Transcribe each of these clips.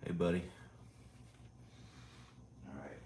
Hey, buddy. All right.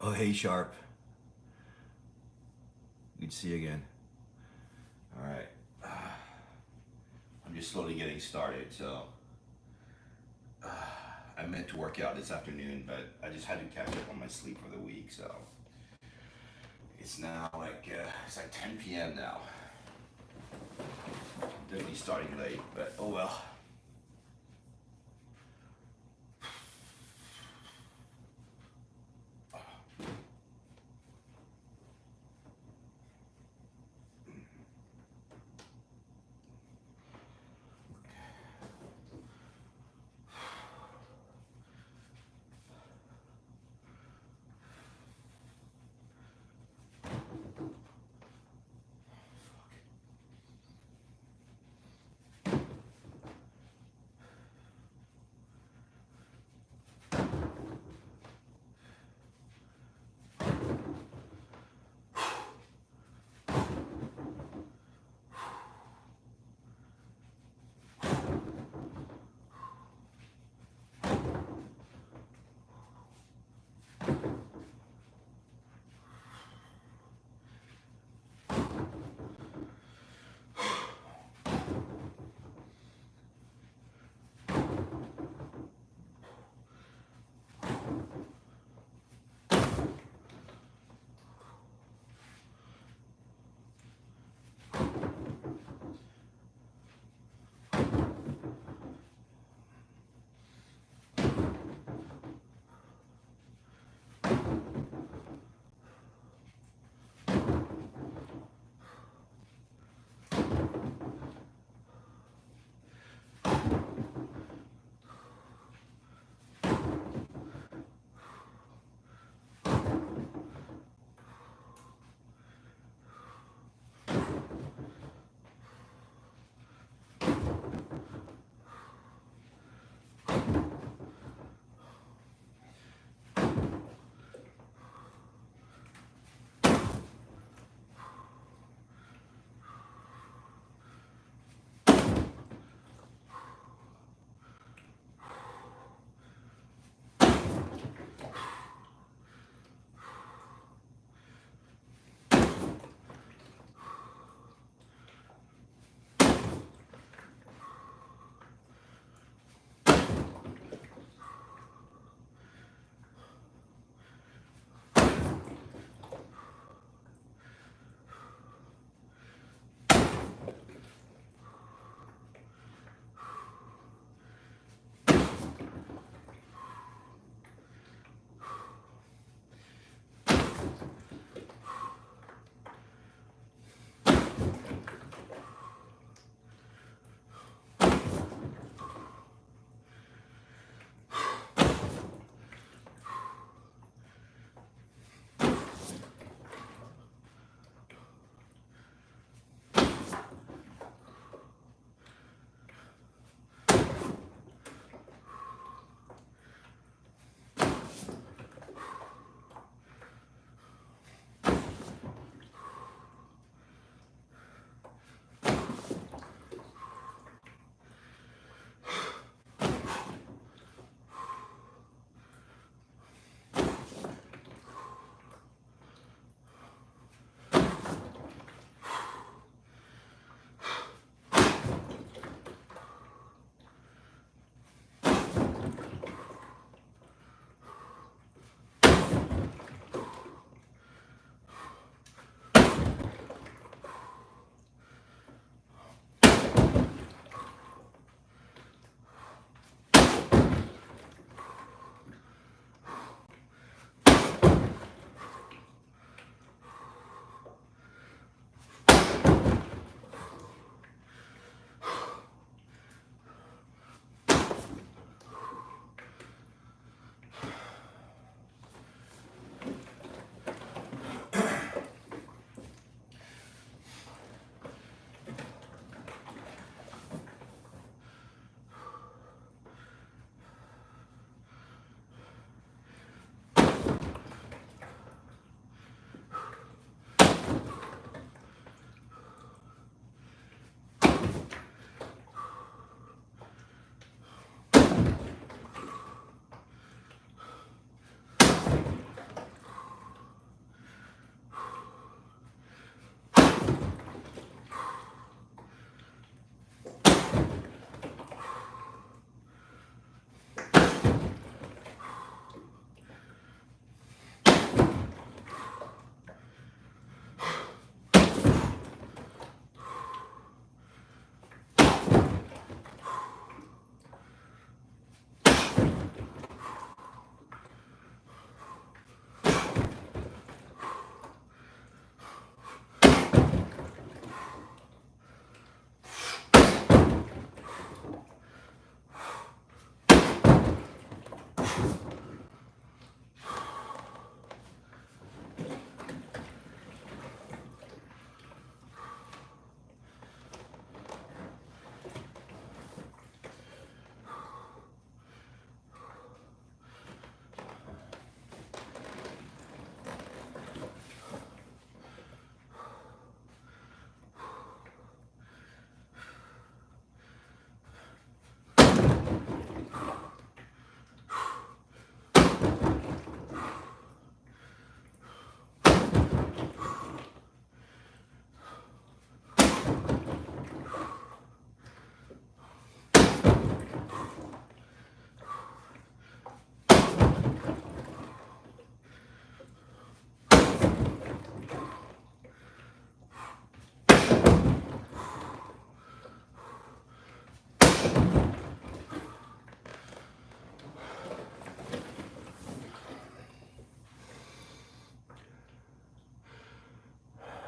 Oh, hey, Sharp. Good to see you again. All right. I'm just slowly getting started, so I meant to work out this afternoon, but I just had to catch up on my sleep for the week, so it's now it's like 10 p.m. now. I'm definitely starting late, but oh well.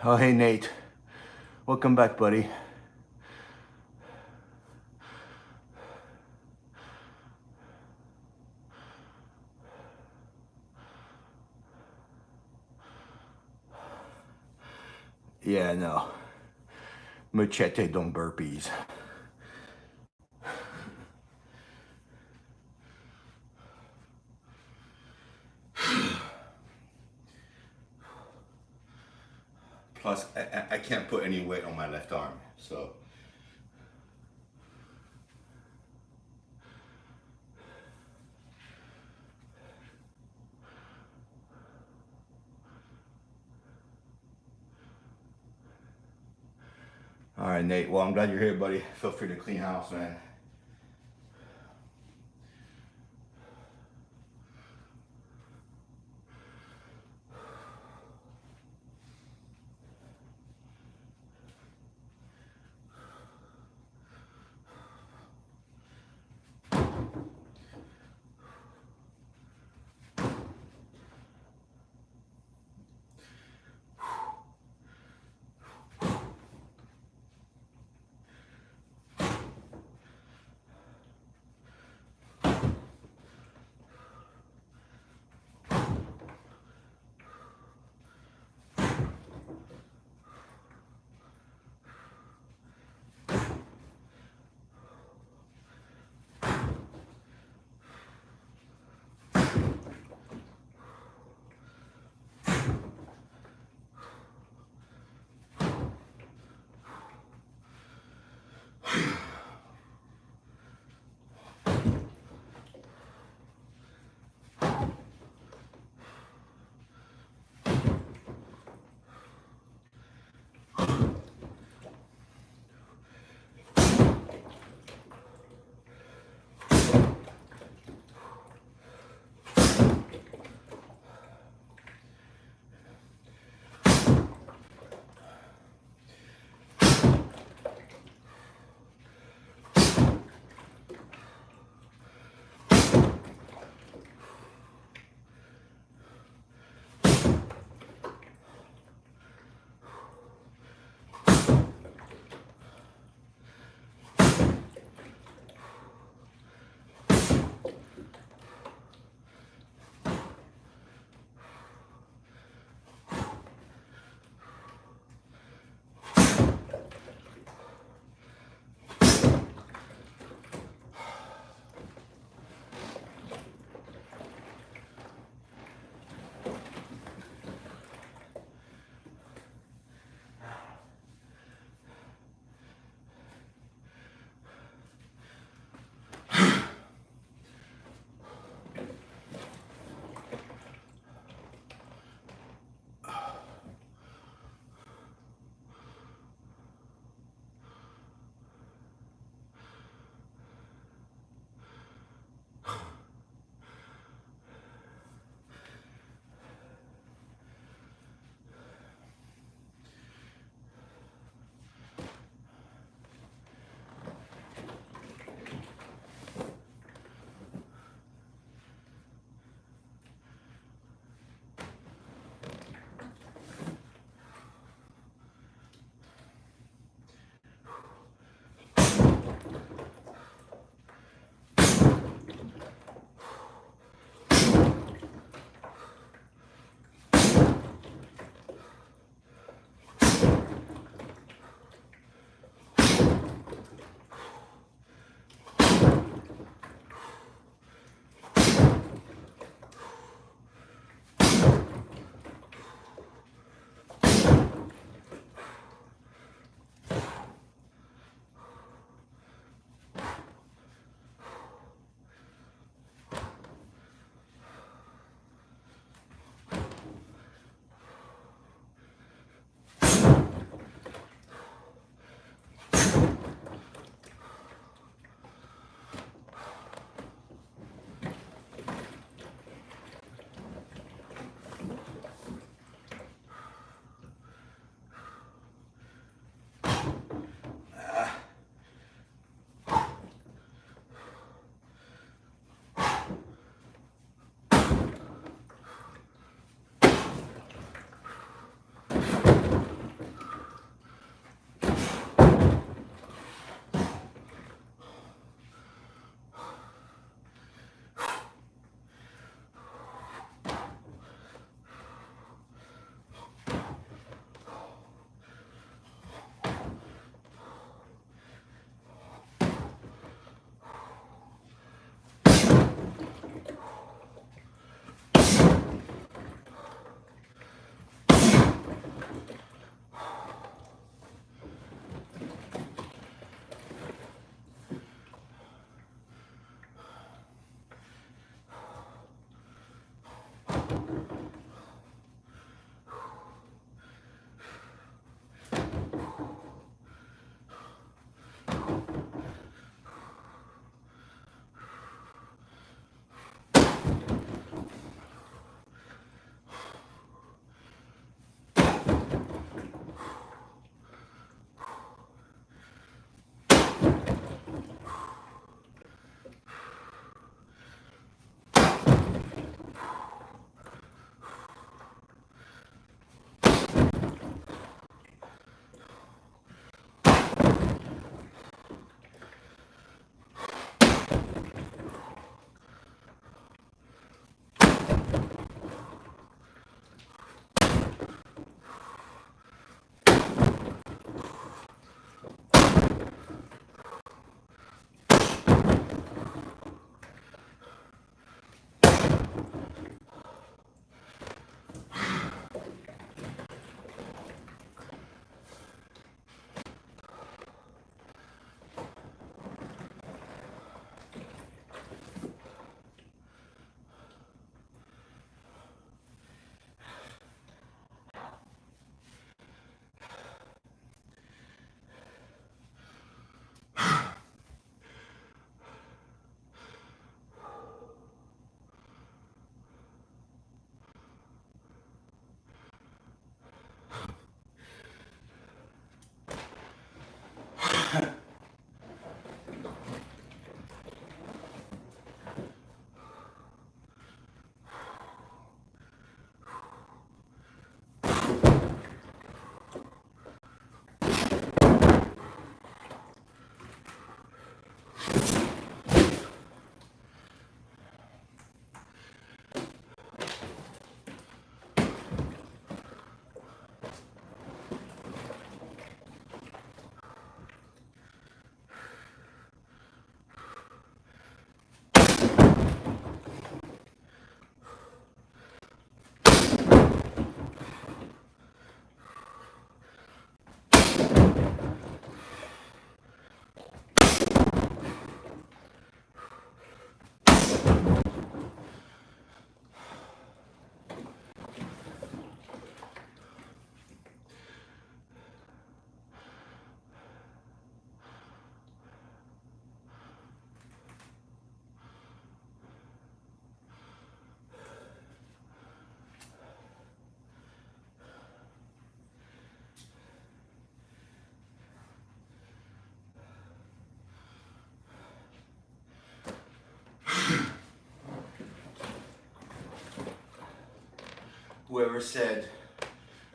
Oh, hey, Nate. Welcome back, buddy. Yeah, no. Machete don't burpees. Plus, I can't put any weight on my left arm, so. All right, Nate. Well, I'm glad you're here, buddy. Feel free to clean house, man. whoever said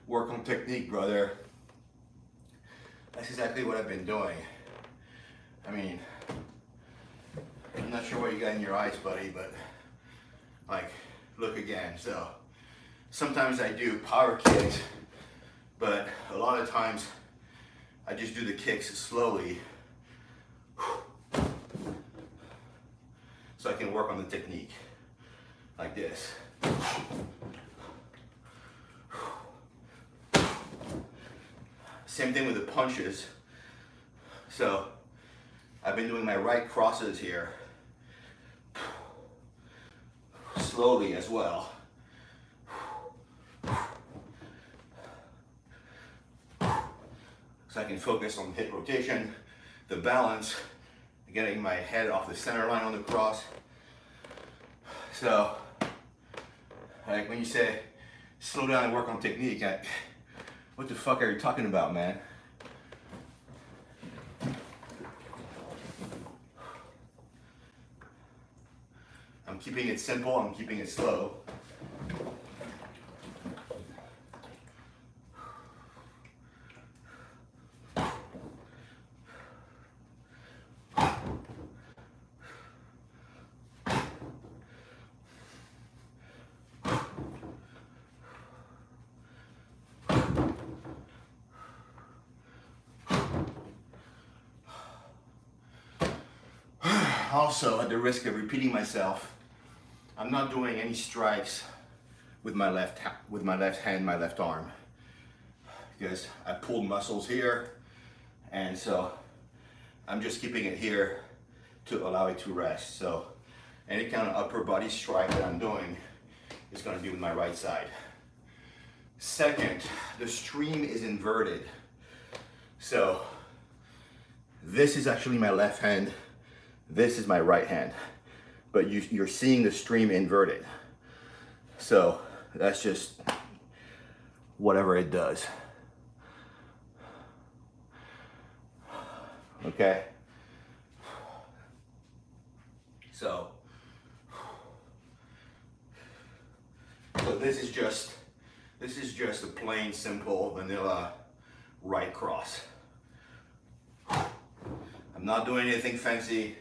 work on technique, brother, that's exactly what I've been doing. I mean, I'm not sure what you got in your eyes, buddy, but like, look again. So sometimes I do power kicks, but a lot of times I just do the kicks slowly so I can work on the technique like this. Same thing with the punches. So I've been doing my right crosses here slowly as well. So I can focus on hip rotation, the balance, getting my head off the center line on the cross. So, like when you say slow down and work on technique, what the fuck are you talking about, man? I'm keeping it simple, I'm keeping it slow. Also, at the risk of repeating myself, I'm not doing any strikes with my left hand, my left arm, because I pulled muscles here, and so I'm just keeping it here to allow it to rest. So any kind of upper body strike that I'm doing is going to be with my right side. Second, the stream is inverted. So this is actually my left hand. This is my right hand, but you're seeing the stream inverted. So that's just whatever it does. Okay? So this is just a plain, simple, vanilla right cross. I'm not doing anything fancy.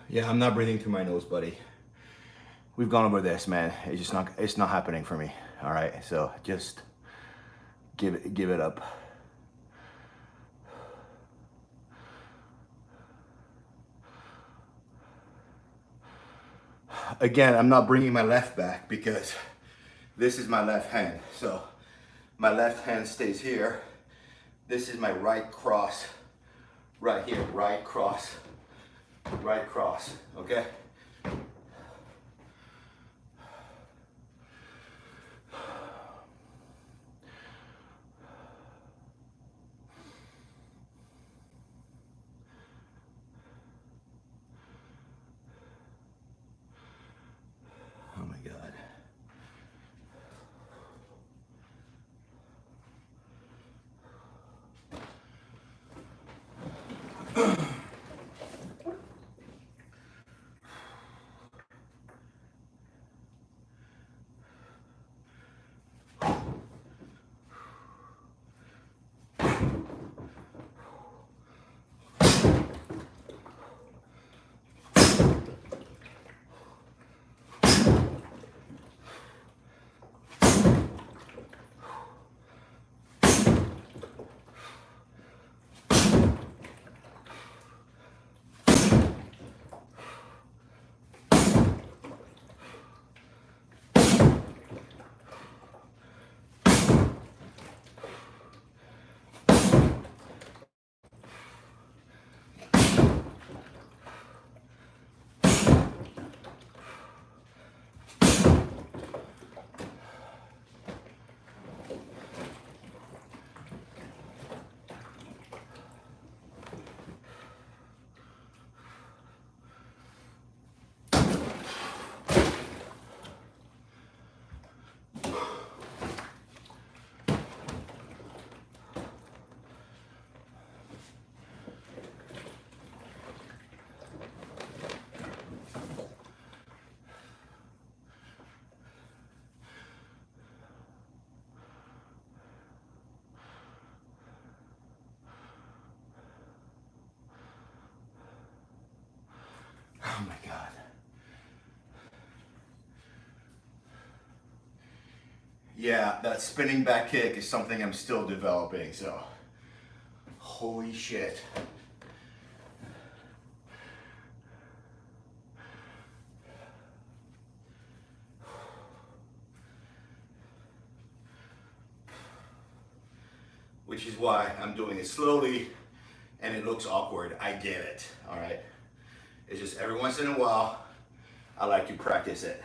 Yeah, I'm not breathing through my nose, buddy. We've gone over this, man. It's not happening for me. All right, so just give it up. Again, I'm not bringing my left back because this is my left hand. So my left hand stays here. This is my right cross right here, right cross, okay? Oh my God. Yeah, that spinning back kick is something I'm still developing, so holy shit. Which is why I'm doing it slowly and it looks awkward. I get it, all right? It's just every once in a while, I like to practice it.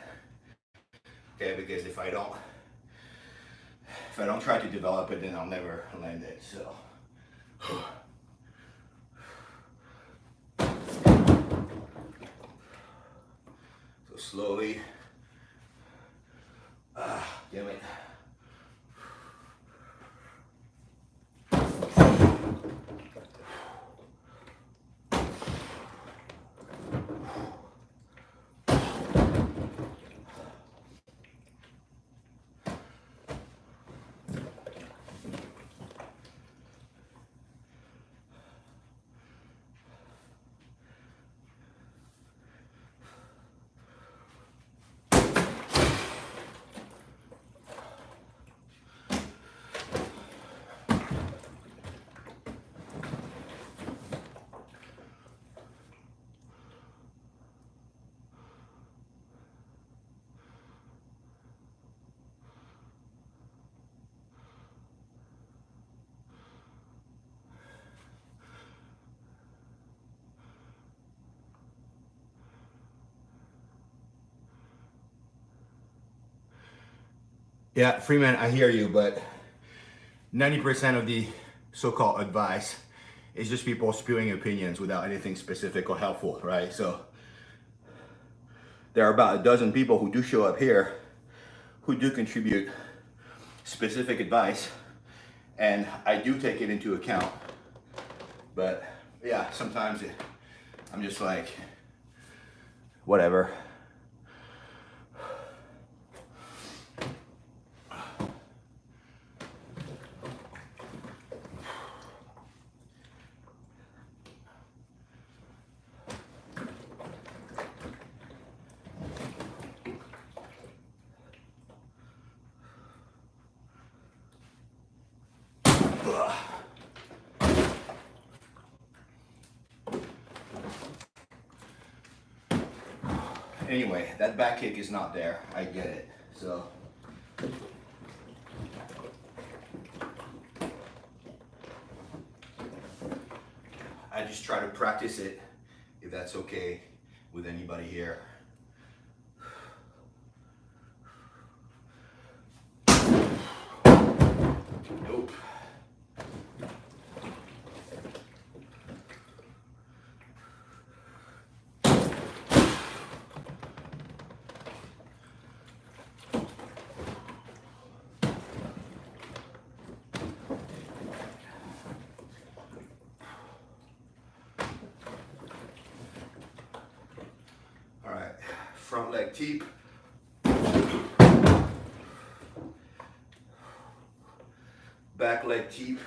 Okay, because if I don't try to develop it, then I'll never land it, so. So slowly, damn it. Yeah, Freeman, I hear you, but 90% of the so-called advice is just people spewing opinions without anything specific or helpful, right? So there are about a dozen people who do show up here who do contribute specific advice, and I do take it into account. But yeah, sometimes I'm just like, whatever. Anyway, that back kick is not there. I get it. So I just try to practice it, if that's okay with anybody here. Nope. All right, front leg teep. Back leg teep.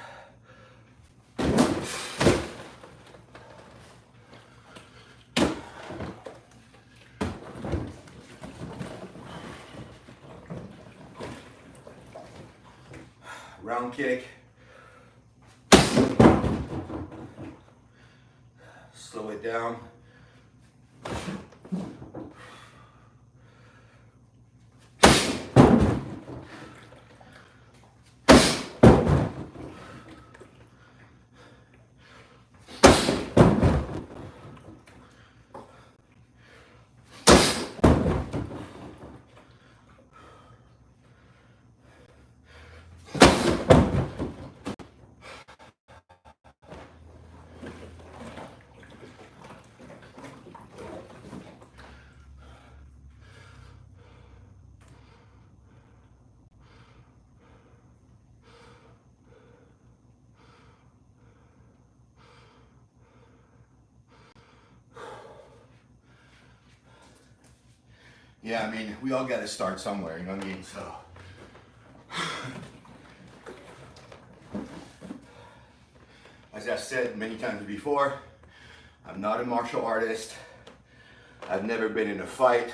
Round kick. Slow it down. Yeah, I mean, we all got to start somewhere, you know what I mean? So, as I've said many times before, I'm not a martial artist. I've never been in a fight,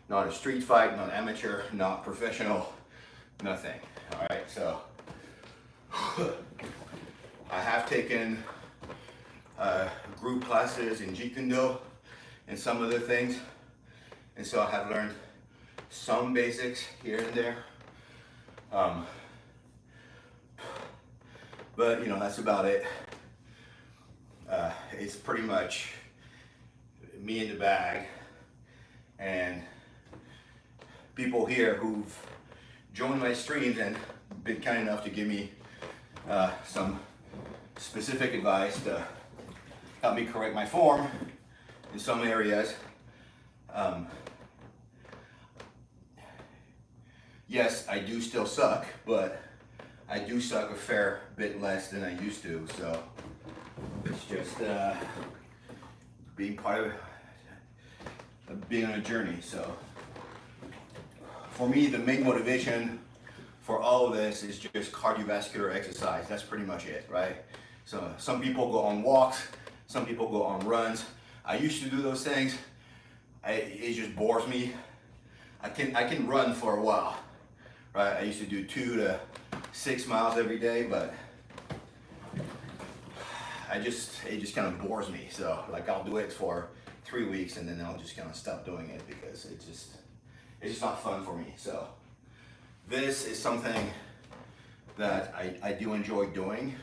not a street fight, not amateur, not professional. nothing. All right, so I have taken group classes in Jeet Kune Do and some other things, and so I have learned some basics here and there. But you know, that's about it. It's pretty much me in the bag, and people here who've joined my streams and been kind enough to give me some specific advice to help me correct my form in some areas. Yes, I do still suck, but I do suck a fair bit less than I used to, so it's just being part of being on a journey. So for me, the main motivation for all of this is just cardiovascular exercise. That's pretty much it, right? So some people go on walks, some people go on runs. I used to do those things. It just bores me. I can run for a while, right? I used to do 2 to 6 miles every day, but it just kind of bores me. So like I'll do it for 3 weeks and then I'll just kind of stop doing it because it's just not fun for me. So this is something that I do enjoy doing,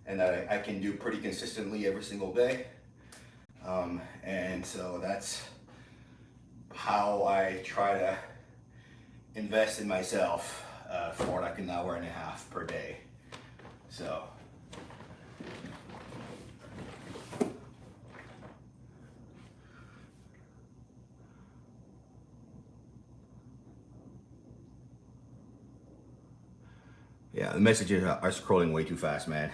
and that I can do pretty consistently every single day. And so that's how I try to invest in myself for like an hour and a half per day. So yeah, the messages are scrolling way too fast, man.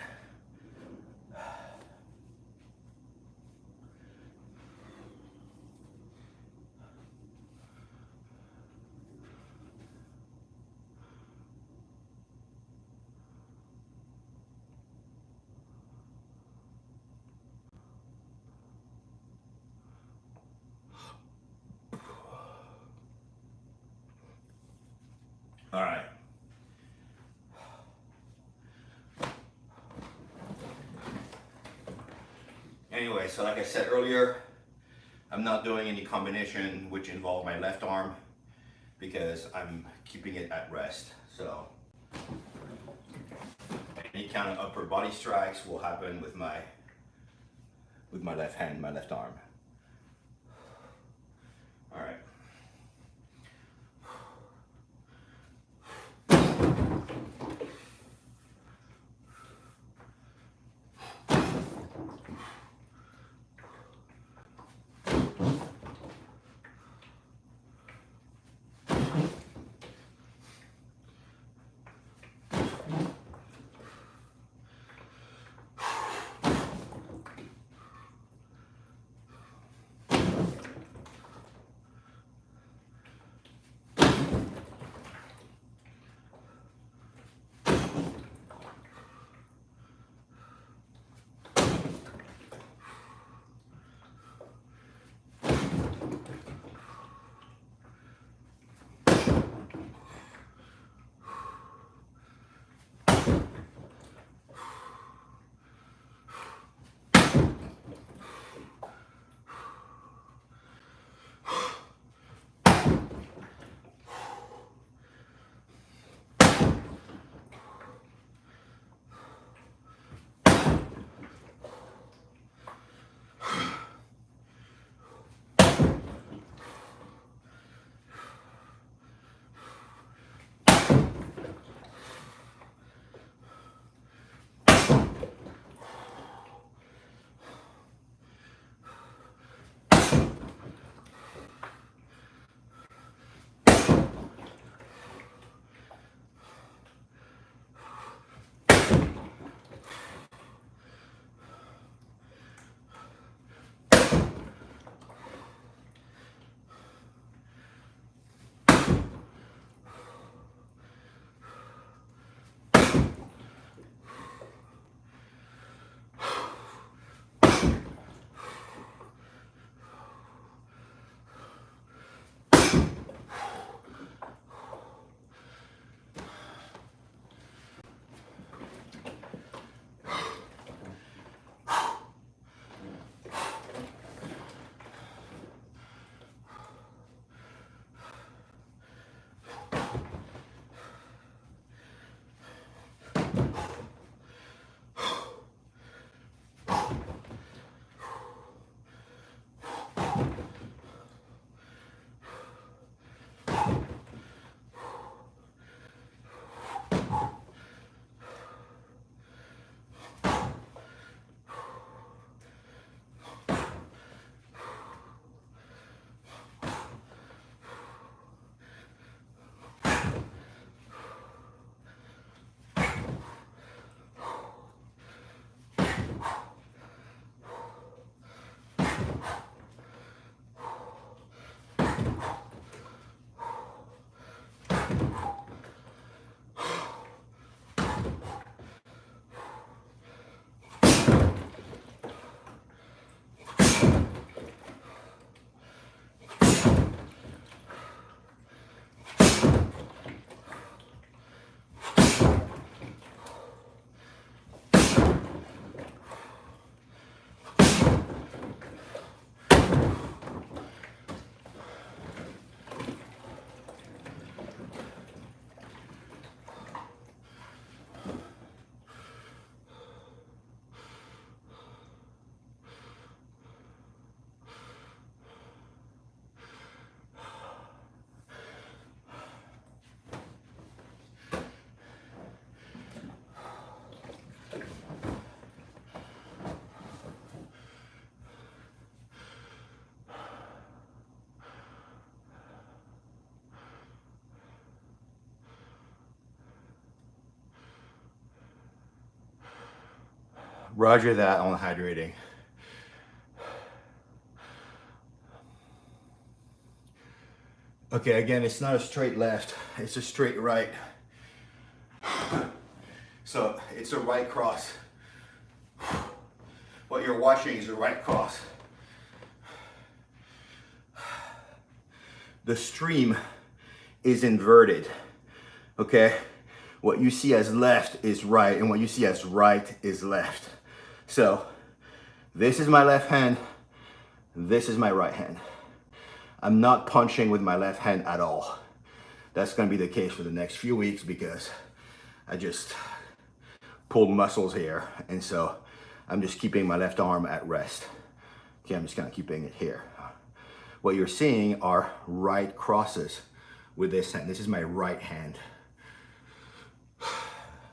All right. Anyway, so like I said earlier, I'm not doing any combination which involve my left arm because I'm keeping it at rest. So any kind of upper body strikes will happen with my left hand, my left arm. All right. Roger that on hydrating. Okay, again, it's not a straight left, it's a straight right. So it's a right cross. What you're watching is a right cross. The stream is inverted, okay? What you see as left is right, and what you see as right is left. So this is my left hand, this is my right hand. I'm not punching with my left hand at all. That's gonna be the case for the next few weeks because I just pulled muscles here, and so I'm just keeping my left arm at rest. Okay, I'm just kind of keeping it here. What you're seeing are right crosses with this hand. This is my right hand.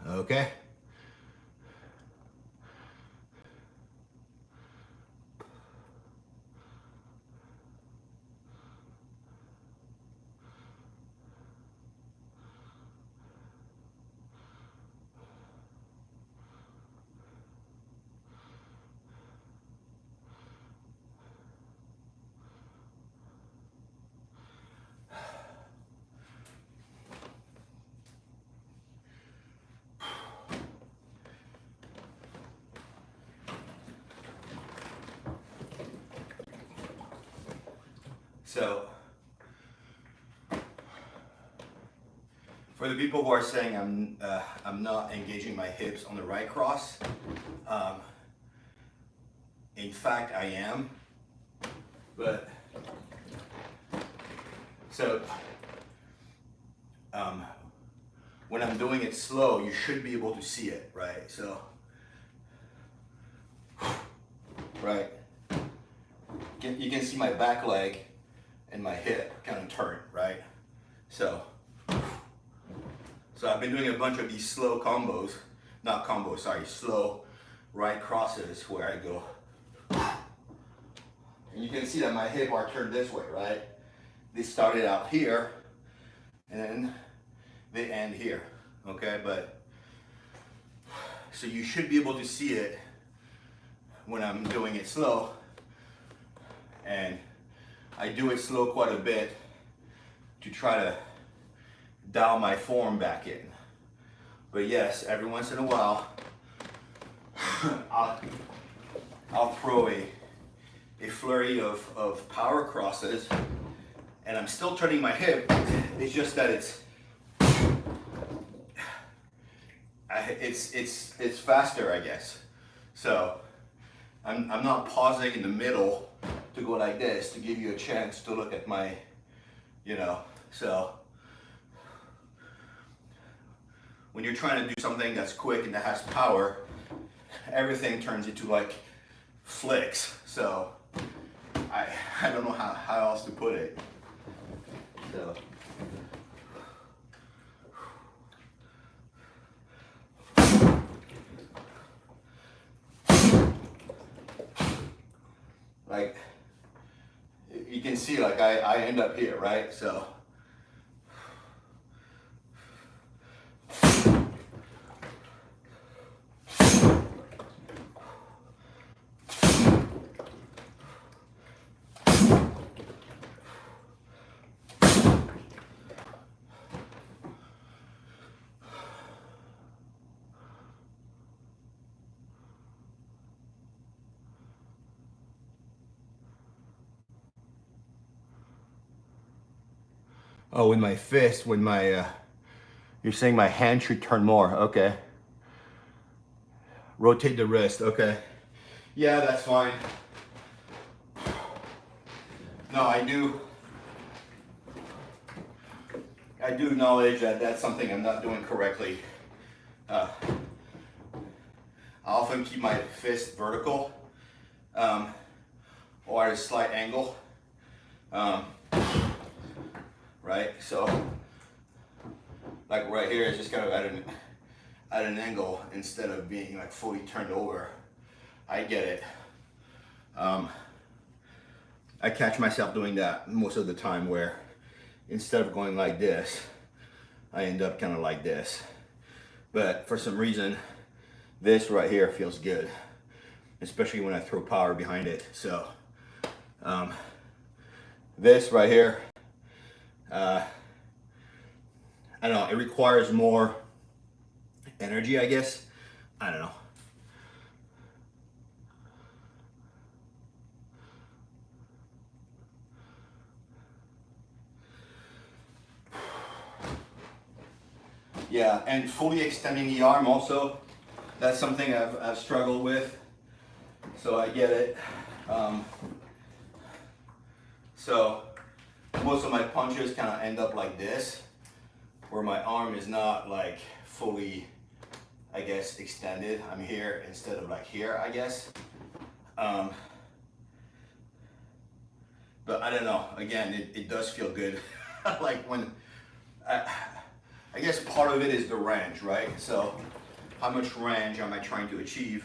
Okay? So, for the people who are saying I'm not engaging my hips on the right cross, in fact I am. But so when I'm doing it slow, you should be able to see it, right? So, right, you can see my back leg and my hip kind of turn, right? So I've been doing a bunch of these slow combos, not combos, sorry, slow right crosses where I go, and you can see that my hip are turned this way, right? They started out here, and then they end here, okay? But, so you should be able to see it when I'm doing it slow, and I do it slow quite a bit to try to dial my form back in. But yes, every once in a while, I'll throw a flurry of power crosses, and I'm still turning my hip. It's just that it's faster, I guess. So I'm not pausing in the middle to go like this to give you a chance to look at my, so when you're trying to do something that's quick and that has power, everything turns into like flicks. So I don't know how else to put it. So like you can see, like I end up here, right? So oh, with my fist, when my, you're saying my hand should turn more, okay. Rotate the wrist, okay. Yeah, that's fine. No, I do acknowledge that that's something I'm not doing correctly. I often keep my fist vertical, or at a slight angle. Right, so like right here, it's just kind of at an angle instead of being like fully turned over. I get it. I catch myself doing that most of the time, where instead of going like this, I end up kind of like this. But for some reason, this right here feels good. especially when I throw power behind it. So this right here, I don't know, it requires more energy, I guess. I don't know. Yeah, and fully extending the arm also, that's something I've struggled with, so I get it. So most of my punches kind of end up like this, where my arm is not like fully, I guess, extended. I'm here instead of like here, I guess. But I don't know, again, it does feel good. Like when, I guess part of it is the range, right? So how much range am I trying to achieve?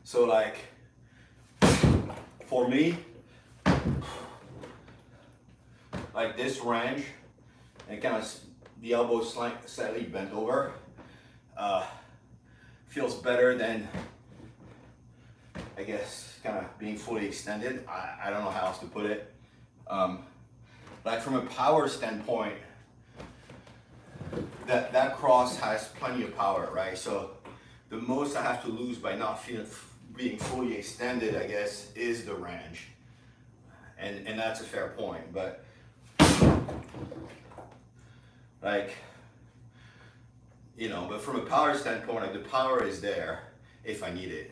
So like, for me, like this range, and kind of the elbow slightly bent over, feels better than, I guess, kind of being fully extended. I don't know how else to put it. Like from a power standpoint, that cross has plenty of power, right? So the most I have to lose by not being fully extended, I guess, is the range. And that's a fair point, but like, you know, but from a power standpoint, like the power is there if I need it.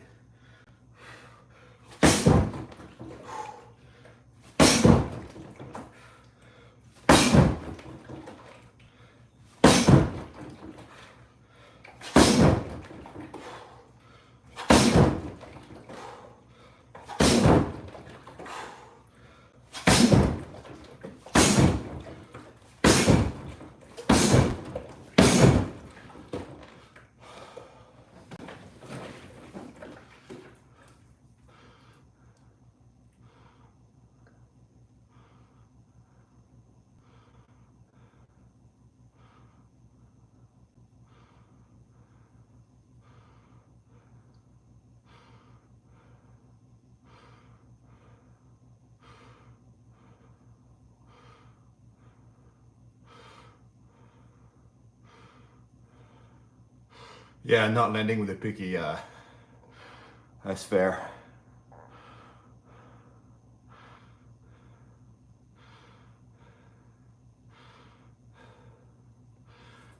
Yeah, not landing with a picky, that's fair.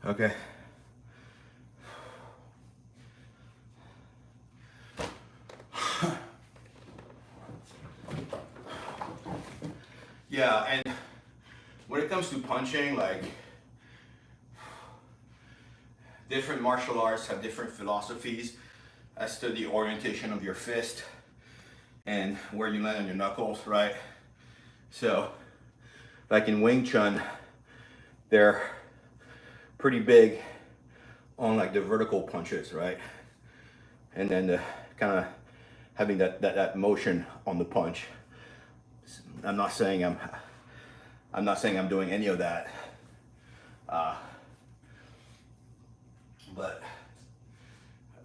Okay. Yeah, and when it comes to punching, like, different martial arts have different philosophies as to the orientation of your fist and where you land on your knuckles, right? So, like in Wing Chun, they're pretty big on like the vertical punches, right? And then the kind of having that motion on the punch. I'm not saying I'm doing any of that. But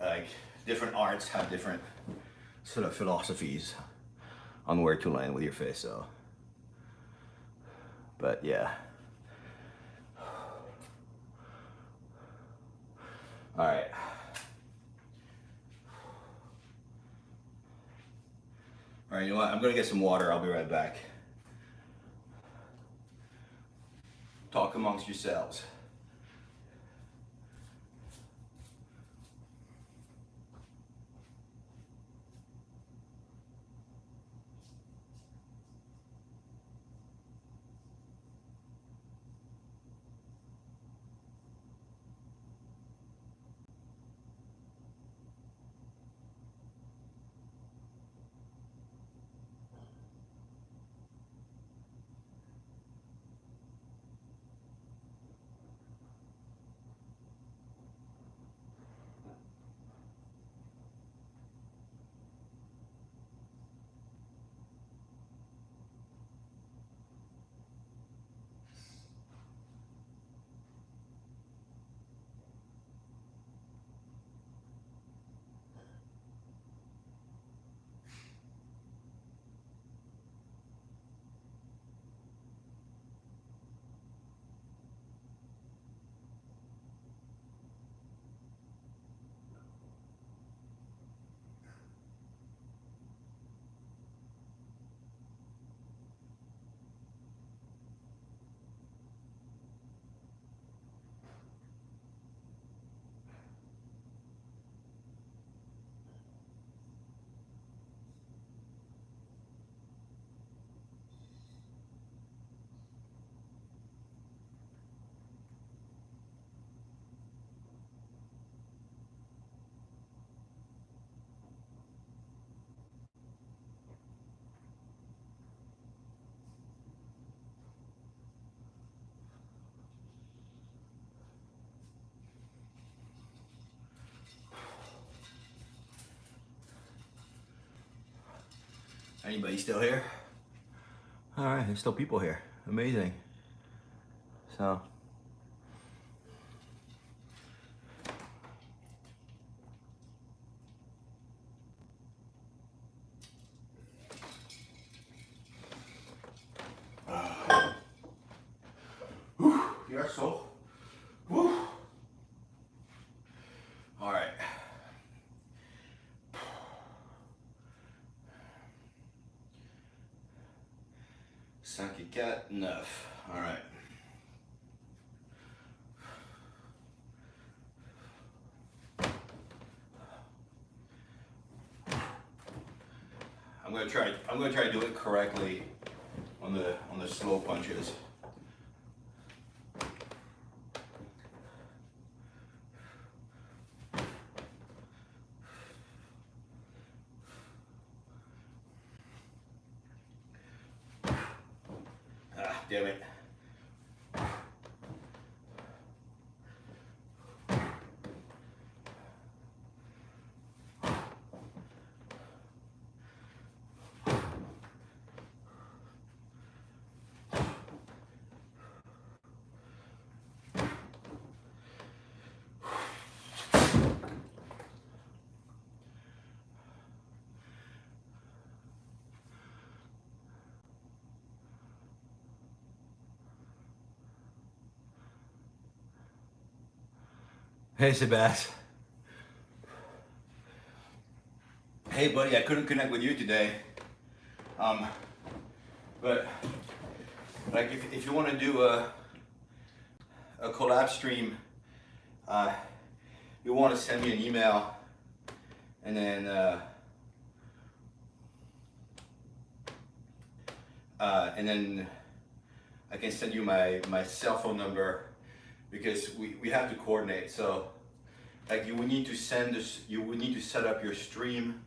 like different arts have different sort of philosophies on where to land with your fist, so. But yeah. All right. All right, you know what? I'm gonna get some water. I'll be right back. Talk amongst yourselves. Anybody still here? All right, there's still people here. Amazing. So. You're so. Woo. All right. Sidekick, enough. All right. I'm gonna try to do it correctly on the slow punches. Ah, damn it. Hey, Sebas. Hey, buddy, I couldn't connect with you today. But like, if you want to do a collab stream, you want to send me an email, and then I can send you my cell phone number, because we have to coordinate. So like, you would need to set up your stream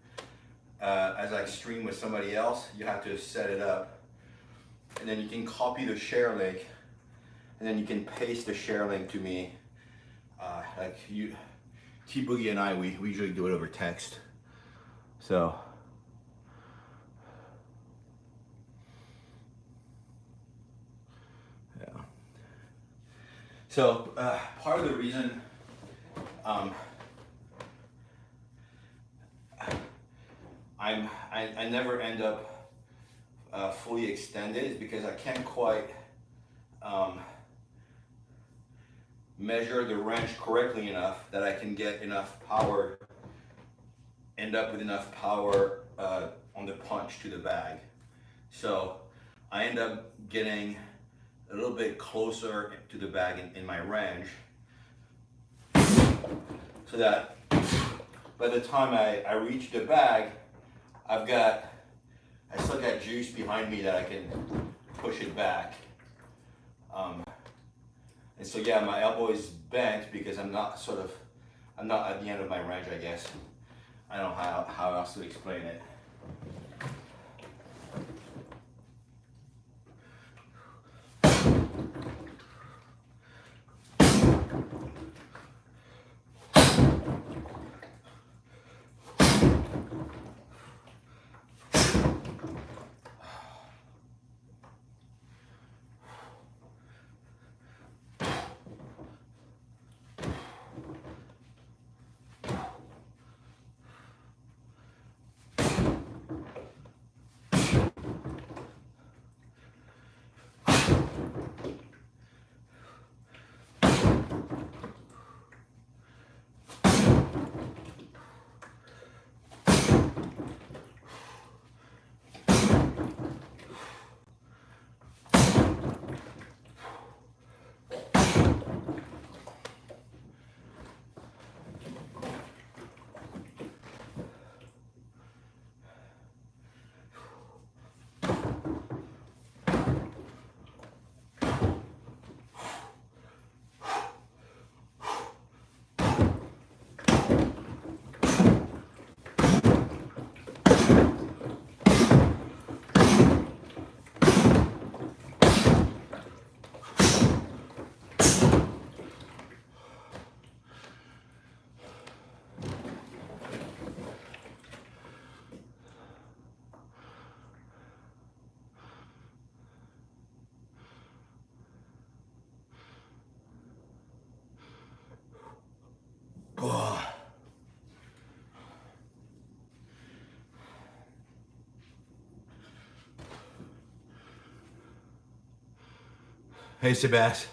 as I stream with somebody else. You have to set it up, and then you can copy the share link, and then you can paste the share link to me. Like T-Boogie and I, we usually do it over text. So yeah. So part of the reason I never end up fully extended is because I can't quite measure the wrench correctly enough that I can get enough power, end up with enough power on the punch to the bag. So I end up getting a little bit closer to the bag in my wrench, so that by the time I reach the bag, I still got juice behind me that I can push it back. And so yeah, my elbow is bent because I'm not at the end of my wrench, I guess. I don't know how else to explain it. Hey, Sebas.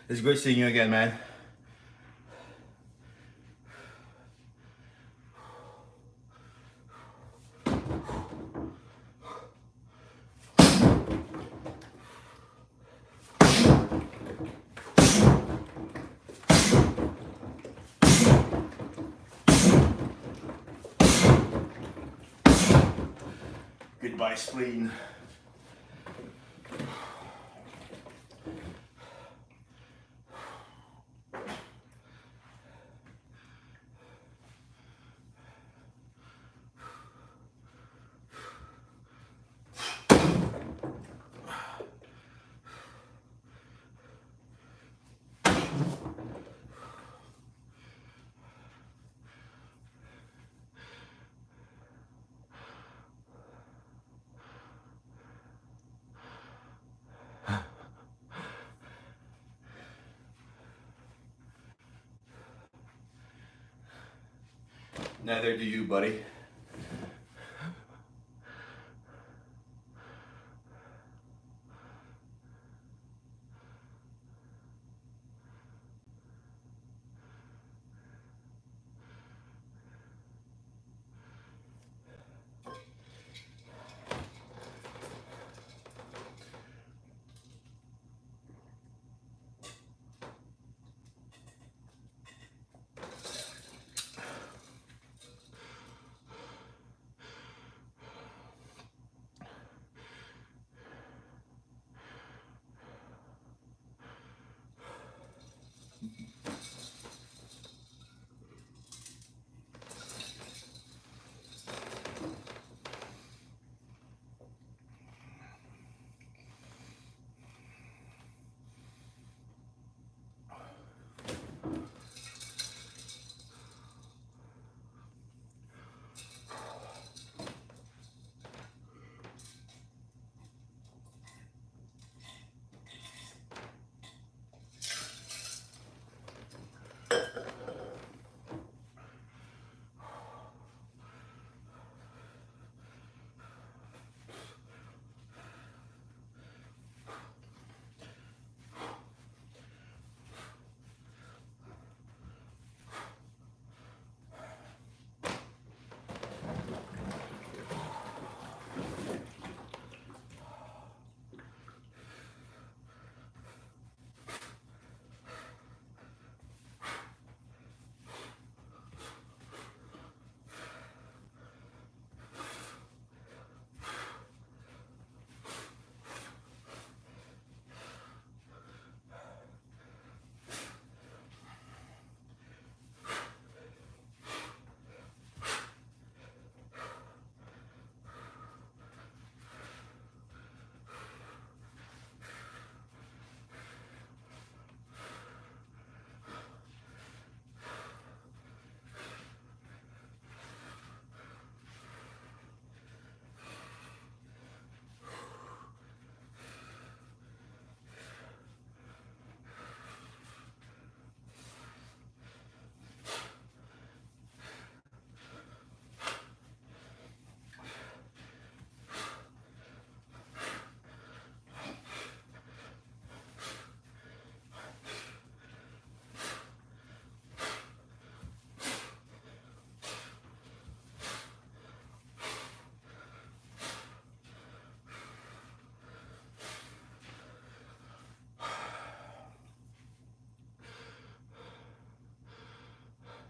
It's great seeing you again, man. Goodbye, spleen. Neither do you, buddy.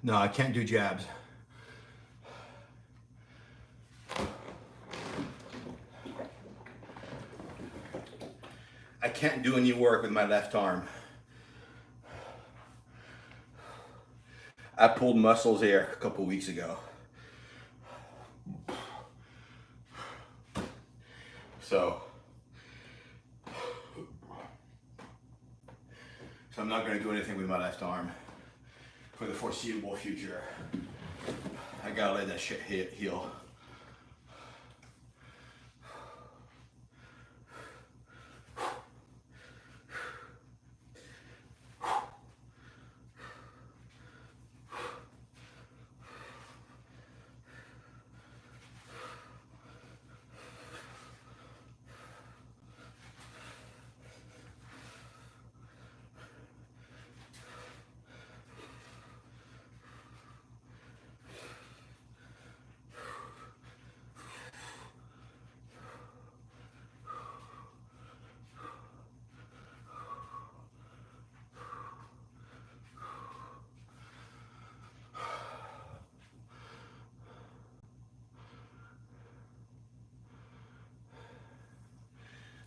No, I can't do jabs. I can't do any work with my left arm. I pulled muscles here a couple weeks ago. So I'm not going to do anything with my left arm for the foreseeable future. I gotta let that shit heal.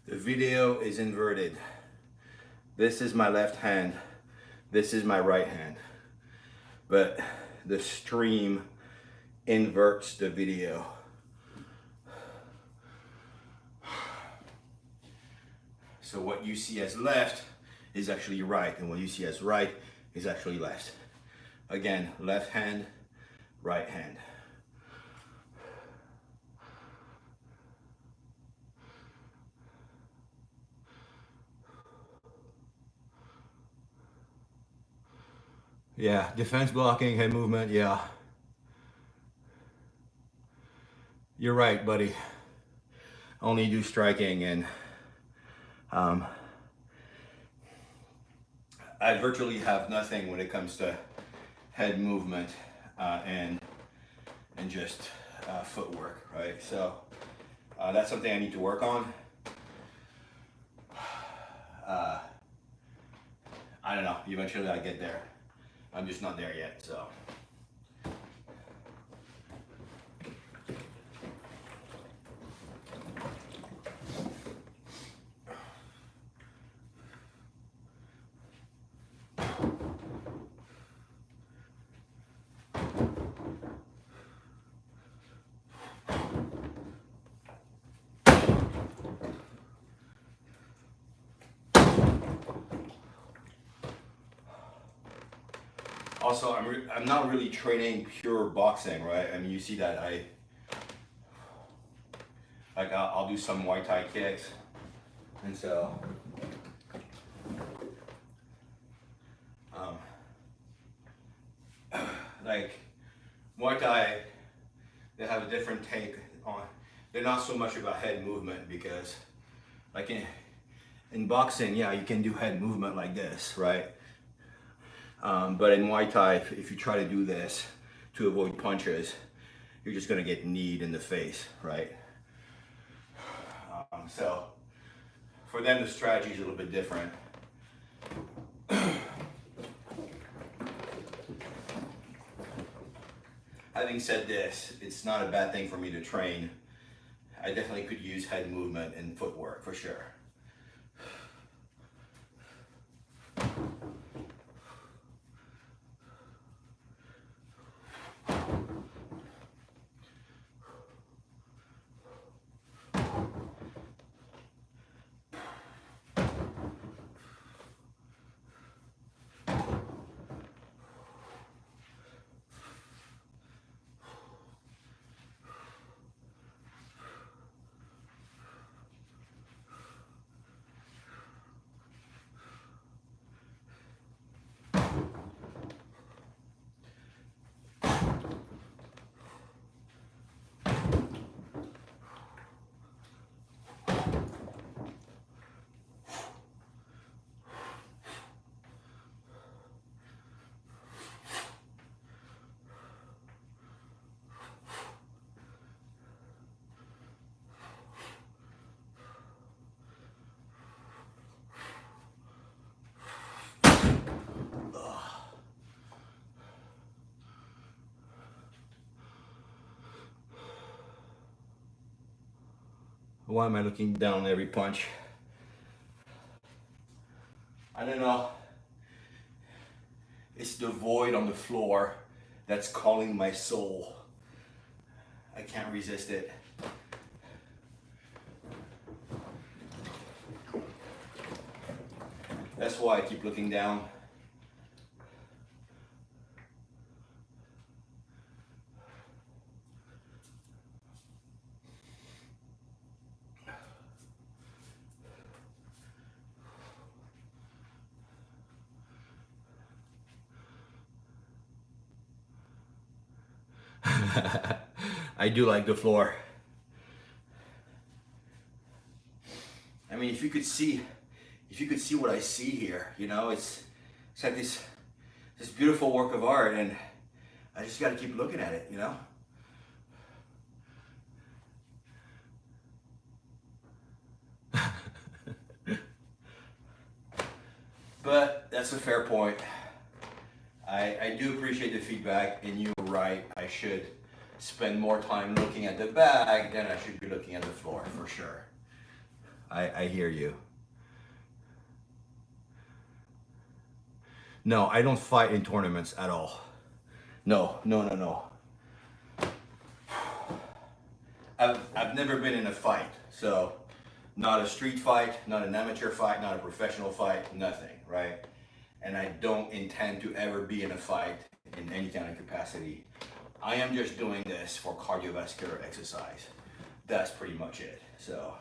The video is inverted. This is my left hand. This is my right hand. But the stream inverts the video. So what you see as left is actually right, and what you see as right is actually left. Again, left hand, right hand. Yeah, defense blocking, head movement, yeah. You're right, buddy. Only do striking, and I virtually have nothing when it comes to head movement and just footwork, right? So that's something I need to work on. I don't know, eventually I get there. I'm just not there yet, so. Also, I'm not really training pure boxing, right? I mean, you see that I'll do some Muay Thai kicks, and so like Muay Thai, they have a different take on. They're not so much about head movement, because like in boxing, yeah, you can do head movement like this, right? But in Muay Thai, if you try to do this to avoid punches, you're just gonna get kneed in the face, right? So for them, the strategy is a little bit different. Having said this, it's not a bad thing for me to train. I definitely could use head movement and footwork for sure. Why am I looking down every punch? I don't know. It's the void on the floor that's calling my soul. I can't resist it. That's why I keep looking down. I do like the floor. I mean, if you could see what I see here, you know, it's like this beautiful work of art, and I just got to keep looking at it, you know. But that's a fair point. I do appreciate the feedback, and you're right. I should spend more time looking at the bag than I should be looking at the floor, for sure. I hear you. No, I don't fight in tournaments at all. No. I've never been in a fight, so not a street fight, not an amateur fight, not a professional fight, nothing, right? And I don't intend to ever be in a fight in any kind of capacity. I am just doing this for cardiovascular exercise. That's pretty much it. So.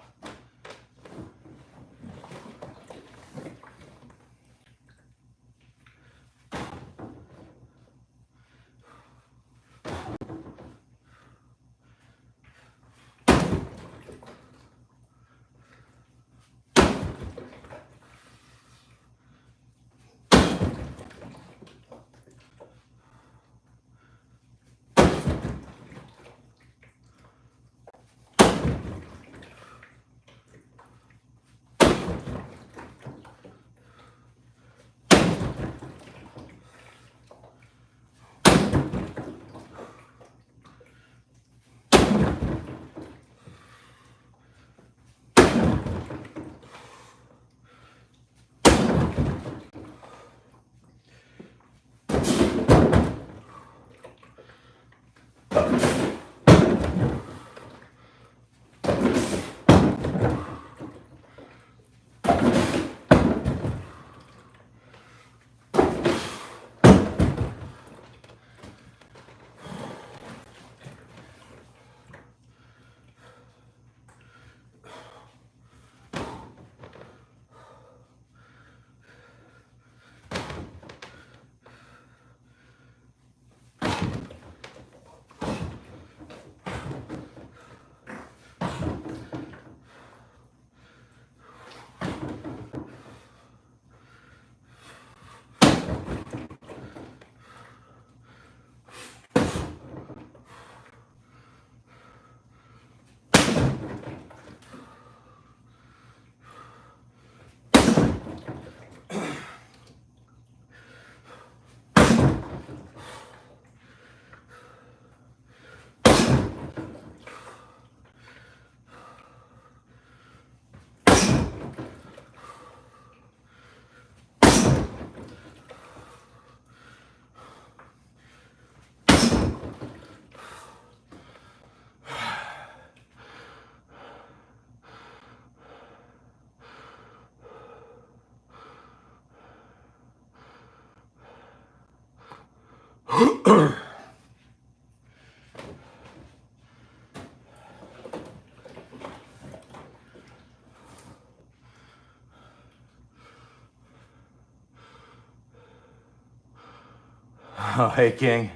Oh, hey, King.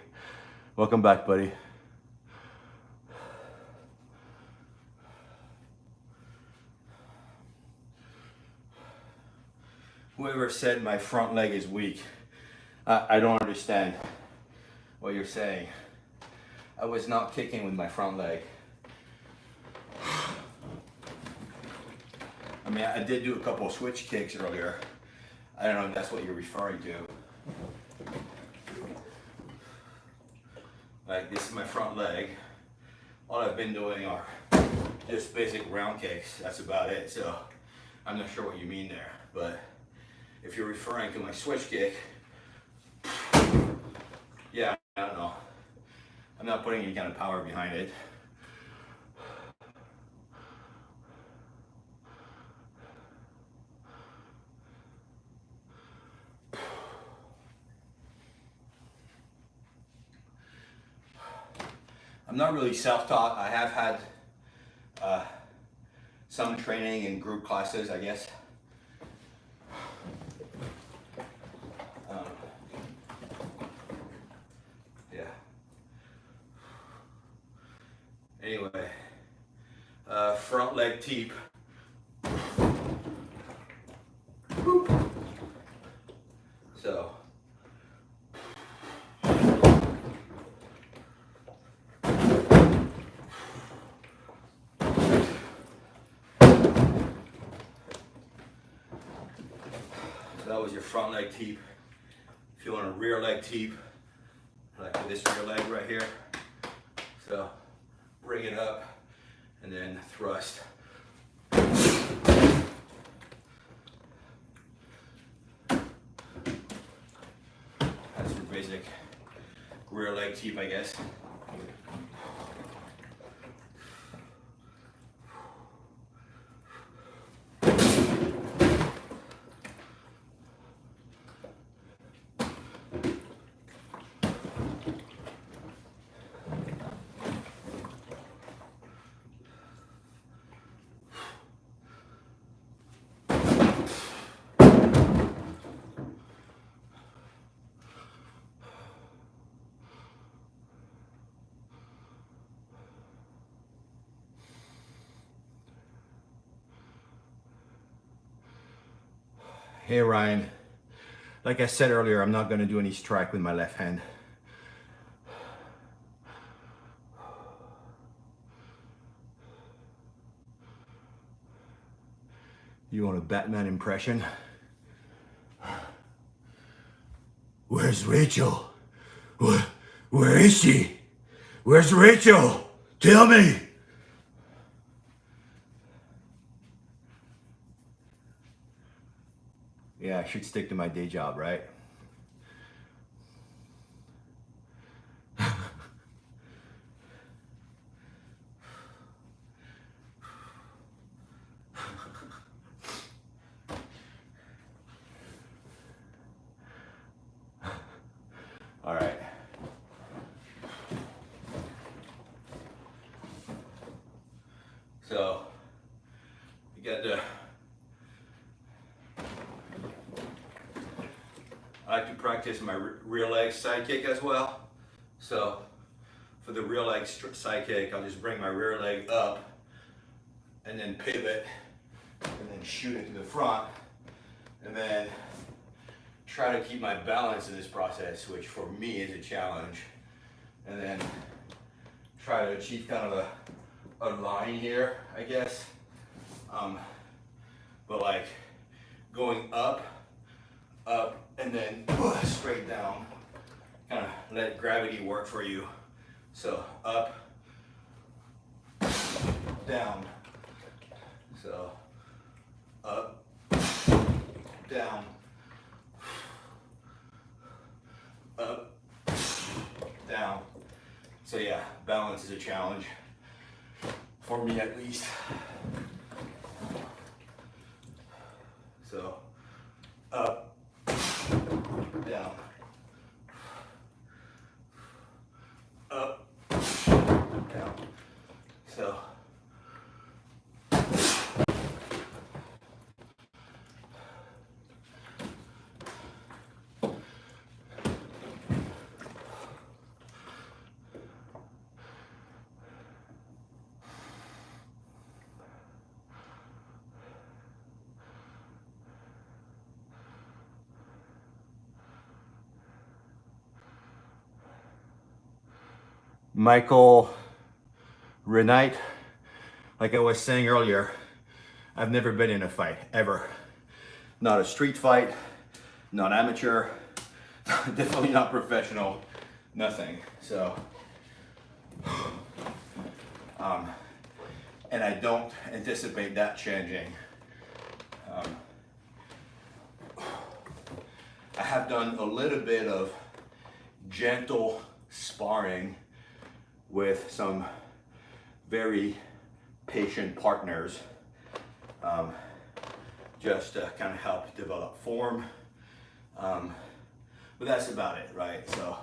Welcome back, buddy. Whoever said my front leg is weak, I don't understand what you're saying. I was not kicking with my front leg. I mean, I did do a couple of switch kicks earlier. I don't know if that's what you're referring to. Like, this is my front leg. All I've been doing are just basic round kicks. That's about it. So I'm not sure what you mean there. But if you're referring to my switch kick, yeah, I don't know. I'm not putting any kind of power behind it. I'm not really self-taught. I have had some training in group classes, I guess. Yeah. Anyway, front leg teep. So. That was your front leg teep. If you want a rear leg teep, like with this rear leg right here. So bring it up and then thrust. basic rear leg sweep, I guess. Hey Ryan, like I said earlier, I'm not going to do any strike with my left hand. You want a Batman impression? Where's Rachel? Where is she? Where's Rachel? Tell me! Yeah, I should stick to my day job, right? All right. So, you got the, I like to practice my rear leg side kick as well. So, for the rear leg side kick, I'll just bring my rear leg up and then pivot and then shoot it to the front and then try to keep my balance in this process, which for me is a challenge, and then try to achieve kind of a line here, I guess, but like going up, and then straight down, kind of let gravity work for you. So up, down, so up, down, up, down. So yeah, balance is a challenge, for me at least. So up, down, up, down. So Michael Renite, like I was saying earlier, I've never been in a fight, ever. Not a street fight, not amateur, definitely not professional, nothing. So, and I don't anticipate that changing. I have done a little bit of gentle sparring with some very patient partners, just to kind of help develop form. But that's about it, right? So,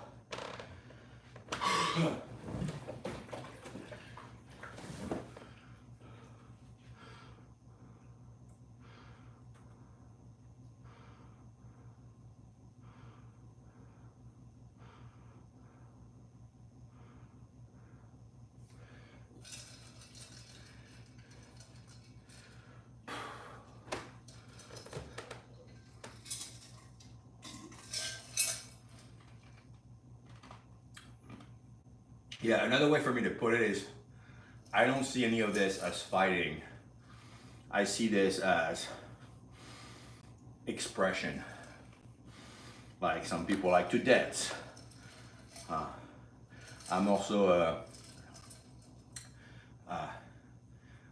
yeah, another way for me to put it is, I don't see any of this as fighting. I see this as expression. Like some people like to dance. I'm also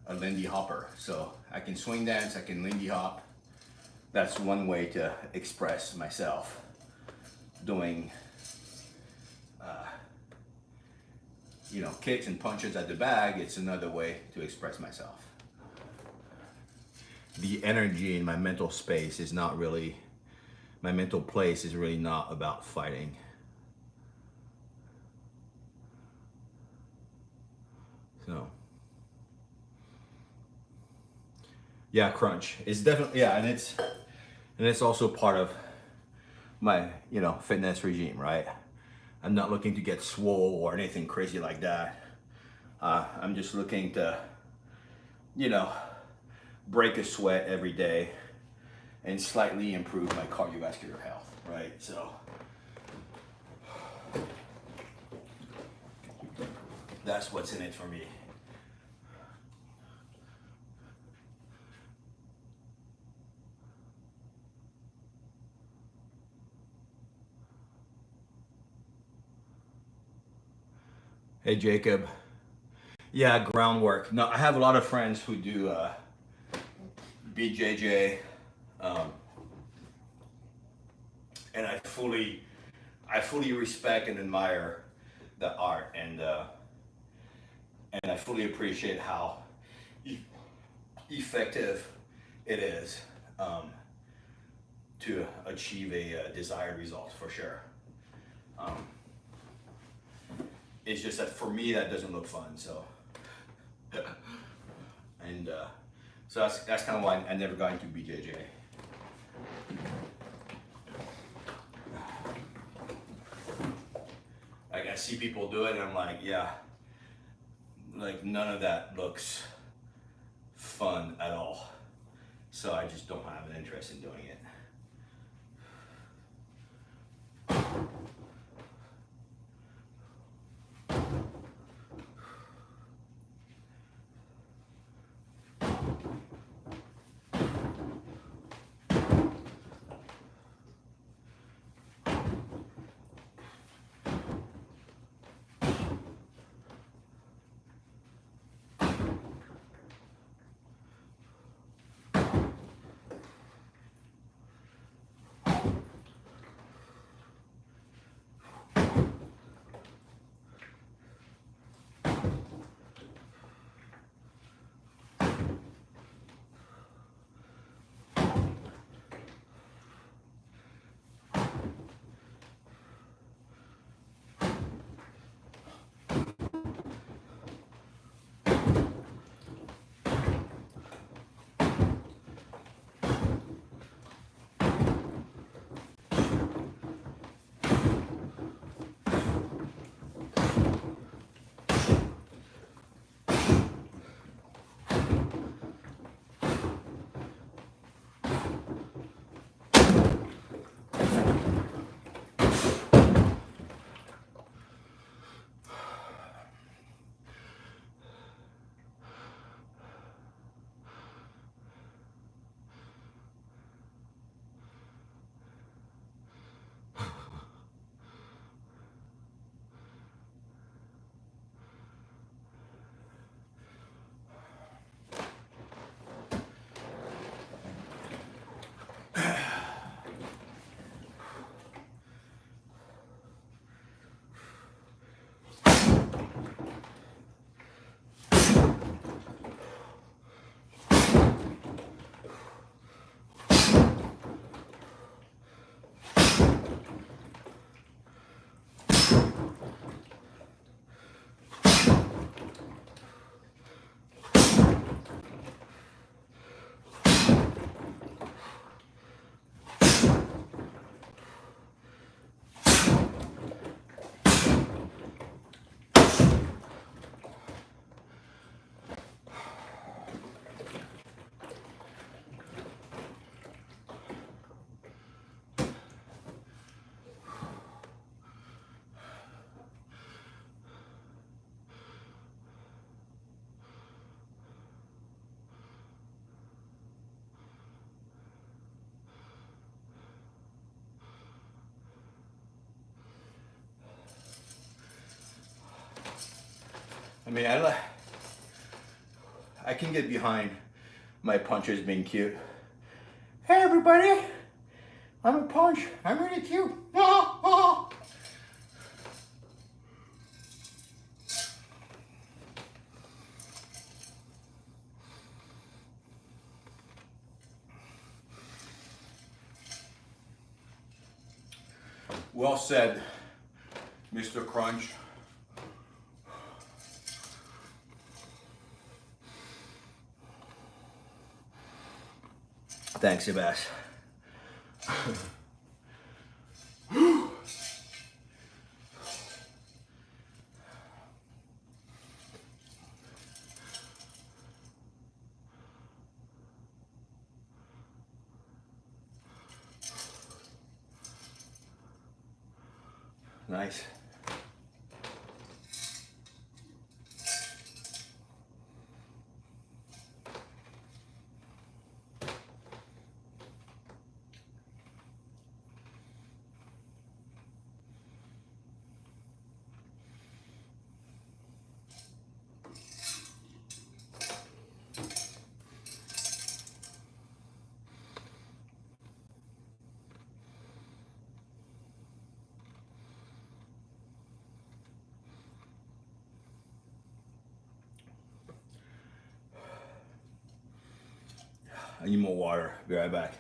a Lindy hopper, so I can swing dance, I can Lindy hop. That's one way to express myself, doing you know, kicks and punches at the bag, it's another way to express myself. The energy in my mental space is not really, my mental place is really not about fighting. So, yeah, crunch. It's definitely, yeah, and it's also part of my, you know, fitness regime, right? I'm not looking to get swole or anything crazy like that. I'm just looking to, you know, break a sweat every day and slightly improve my cardiovascular health, right? So that's what's in it for me. Hey, Jacob. Yeah, groundwork. No, I have a lot of friends who do BJJ, and I fully respect and admire the art, and I fully appreciate how effective it is to achieve a desired result, for sure. It's just that for me that doesn't look fun, so and so that's kind of why I never got into BJJ. Like, I see people do it and I'm like, yeah, like none of that looks fun at all. So I just don't have an interest in doing it. I mean, I can get behind my punches being cute. Hey everybody, I'm a punch. I'm really cute. Well said, Mr. Crunch. Thanks, Sebas. Nice. I need more water. Be right back.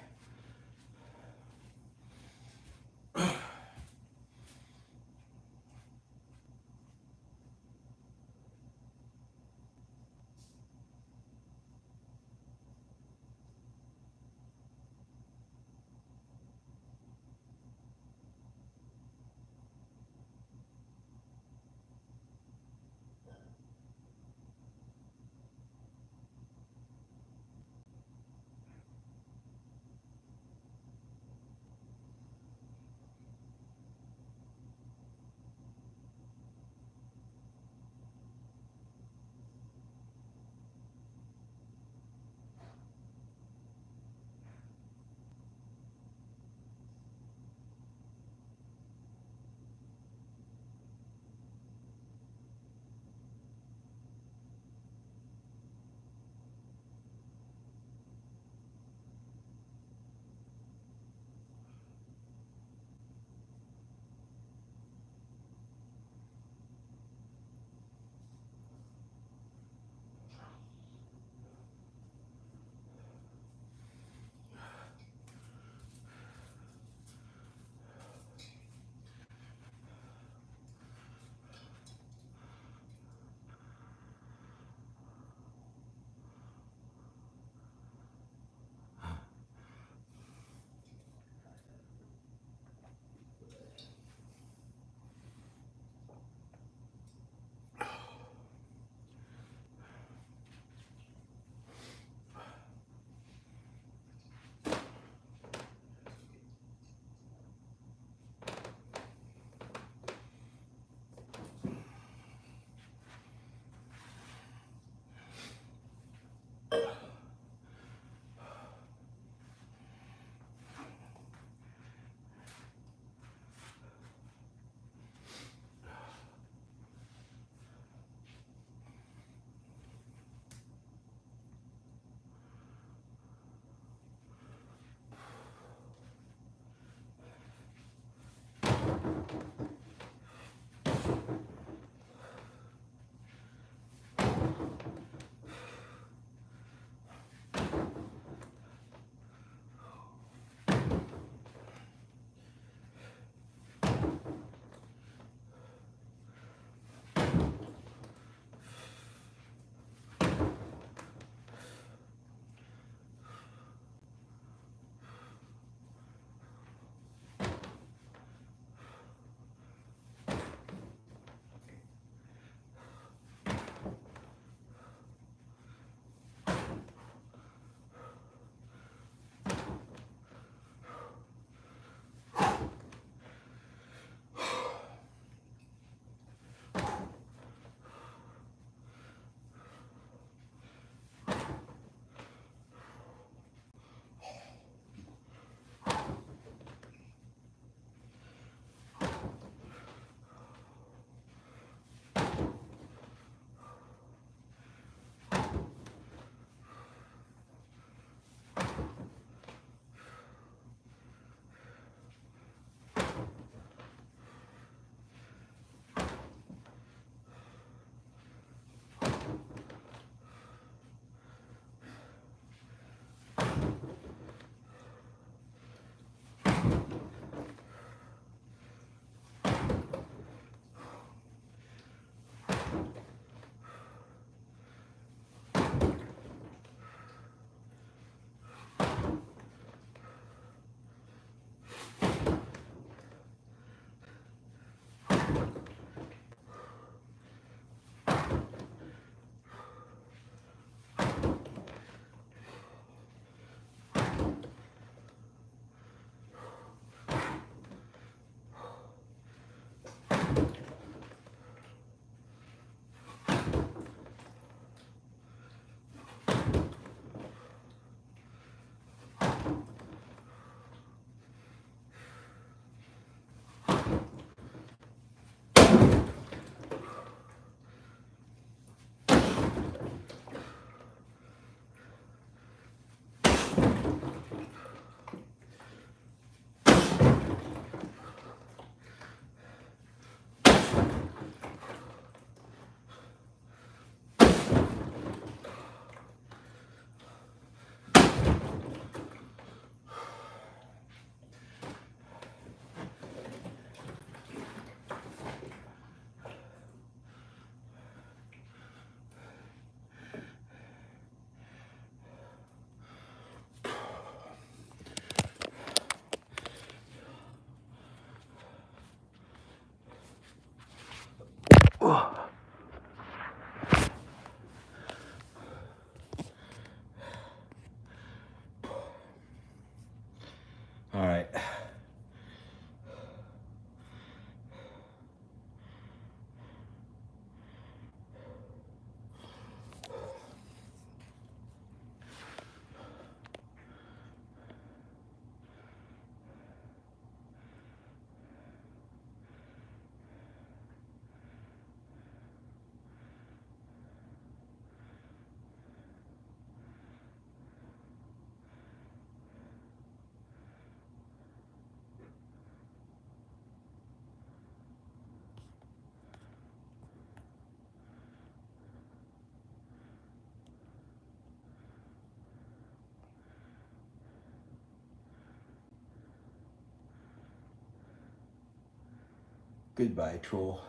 Goodbye, troll.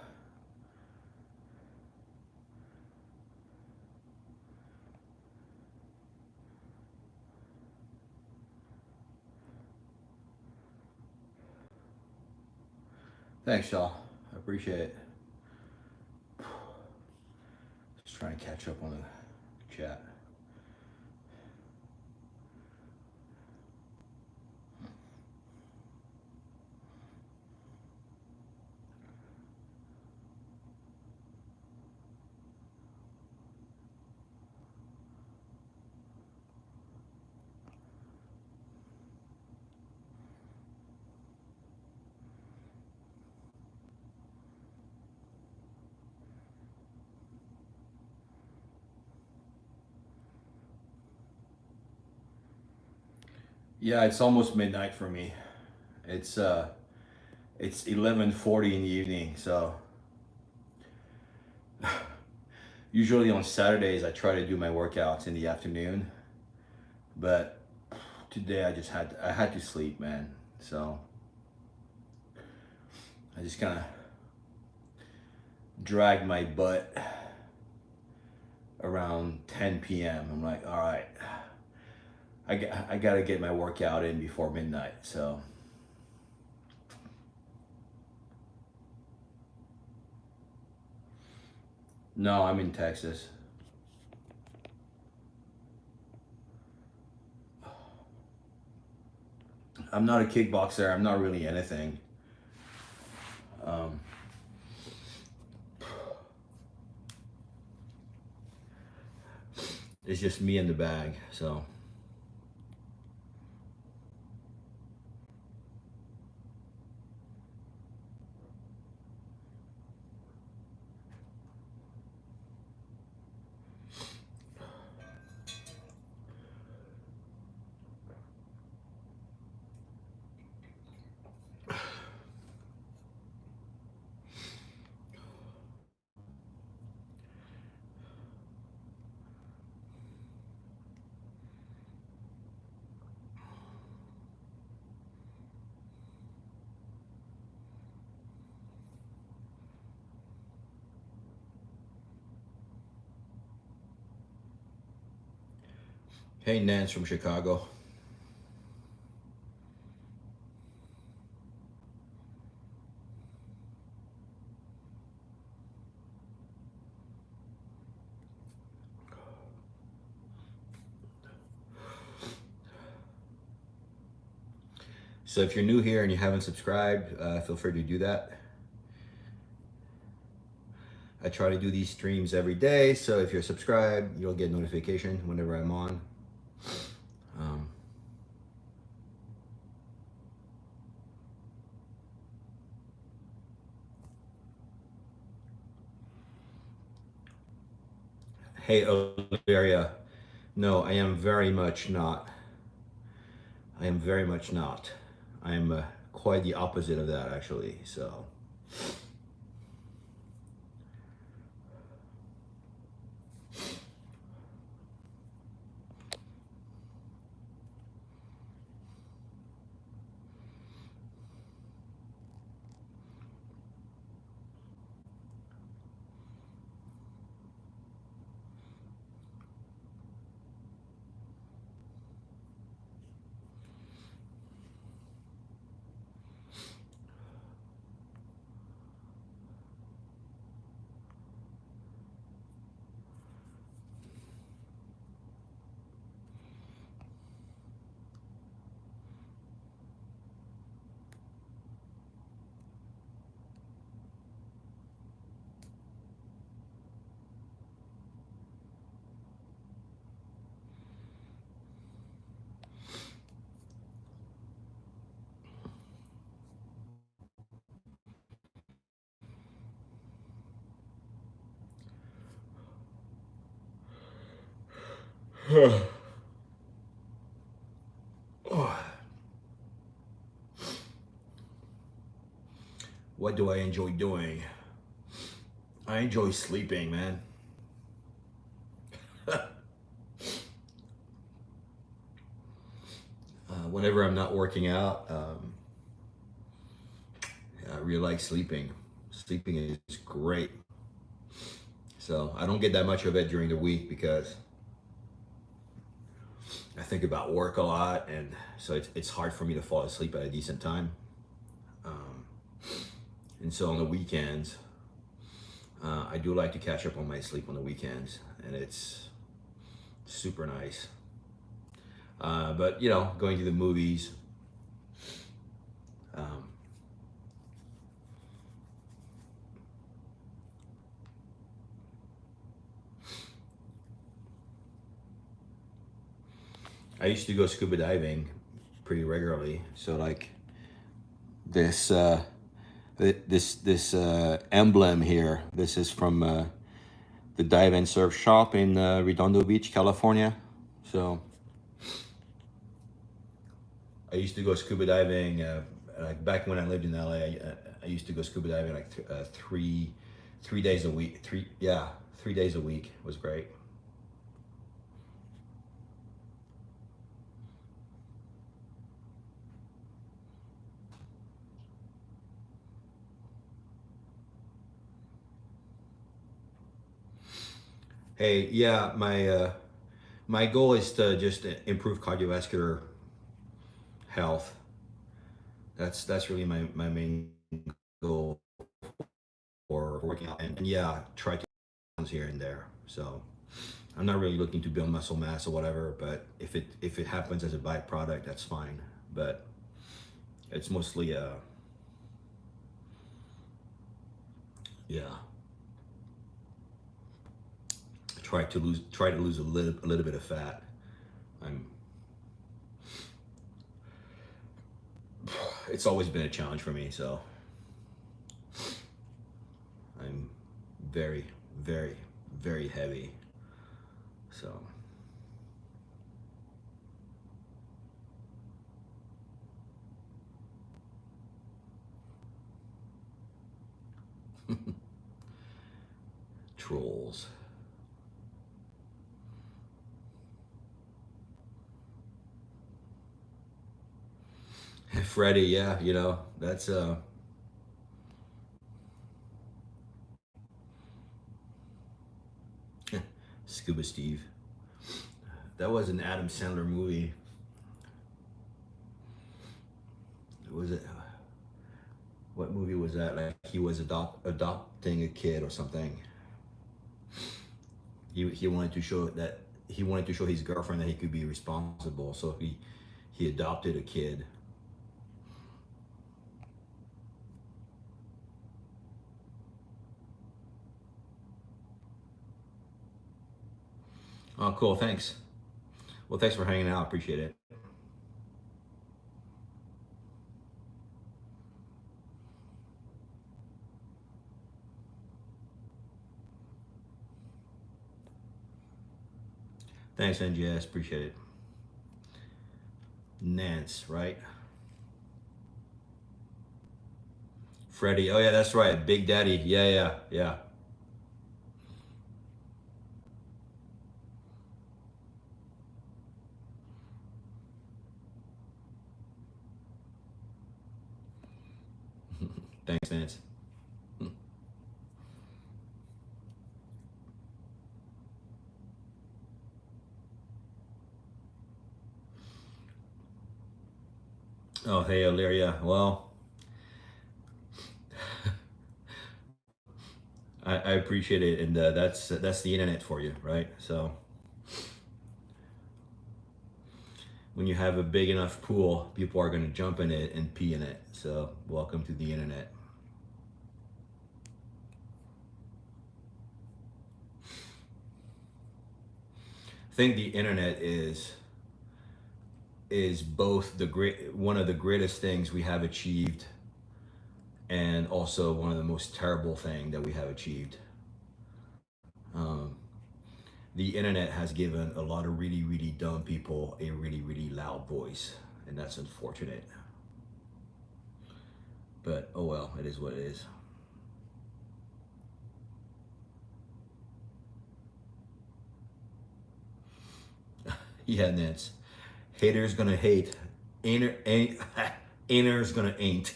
Thanks, y'all. I appreciate it. Just trying to catch up on the chat. Yeah, it's almost midnight for me. It's 11:40 in the evening, so usually on Saturdays I try to do my workouts in the afternoon, but today I had to sleep, man. So I just kind of dragged my butt around 10 p.m. I'm like, all right, I gotta get my workout in before midnight. So no, I'm in Texas. I'm not a kickboxer. I'm not really anything. It's just me in the bag, so. Hey, Nance from Chicago. So if you're new here and you haven't subscribed, feel free to do that. I try to do these streams every day, so if you're subscribed, you'll get notification whenever I'm on. Hey, Olivia. No, I am very much not. I am very much not. I am quite the opposite of that, actually, so. What do I enjoy doing? I enjoy sleeping, man. Whenever I'm not working out, I really like sleeping. sleeping is great. So I don't get that much of it during the week because I think about work a lot, and so it's hard for me to fall asleep at a decent time. Um, and so on the weekends, I do like to catch up on my sleep on the weekends, and it's super nice. But you know, going to the movies, um, I used to go scuba diving pretty regularly. So like this emblem here. This is from the Dive and Surf shop in Redondo Beach, California. So I used to go scuba diving like back when I lived in LA. I used to go scuba diving like 3 days a week. 3 days a week was great. Hey, yeah, my goal is to just improve cardiovascular health. That's really my main goal for working out, and yeah, try to here and there. So I'm not really looking to build muscle mass or whatever, but if it happens as a byproduct, that's fine. But it's mostly yeah, try to lose a little bit of fat. I'm It's always been a challenge for me, so I'm very, very, very heavy. So trolls. Freddie, yeah, you know, that's Scuba Steve. That was an Adam Sandler movie. Was it? What movie was that? Like he was adopting a kid or something. He wanted to show that he wanted to show his girlfriend that he could be responsible, so he adopted a kid. Oh, cool. Thanks. Well, thanks for hanging out. Appreciate it. Thanks, NGS. Appreciate it. Nance, right? Freddie. Oh yeah, that's right. Big Daddy. Yeah, yeah, yeah. Thanks, Nance. Oh, hey, Illyria. Well, I appreciate it, and that's the internet for you, right? So when you have a big enough pool, people are going to jump in it and pee in it. So welcome to the internet. I think the internet is both one of the greatest things we have achieved, and also one of the most terrible thing that we have achieved. Um, the internet has given a lot of really, really dumb people a really, really loud voice, and that's unfortunate. But oh well, it is what it is. Yeah, Nance. Haters gonna hate. Ain't, ain't, ain'ters gonna ain't.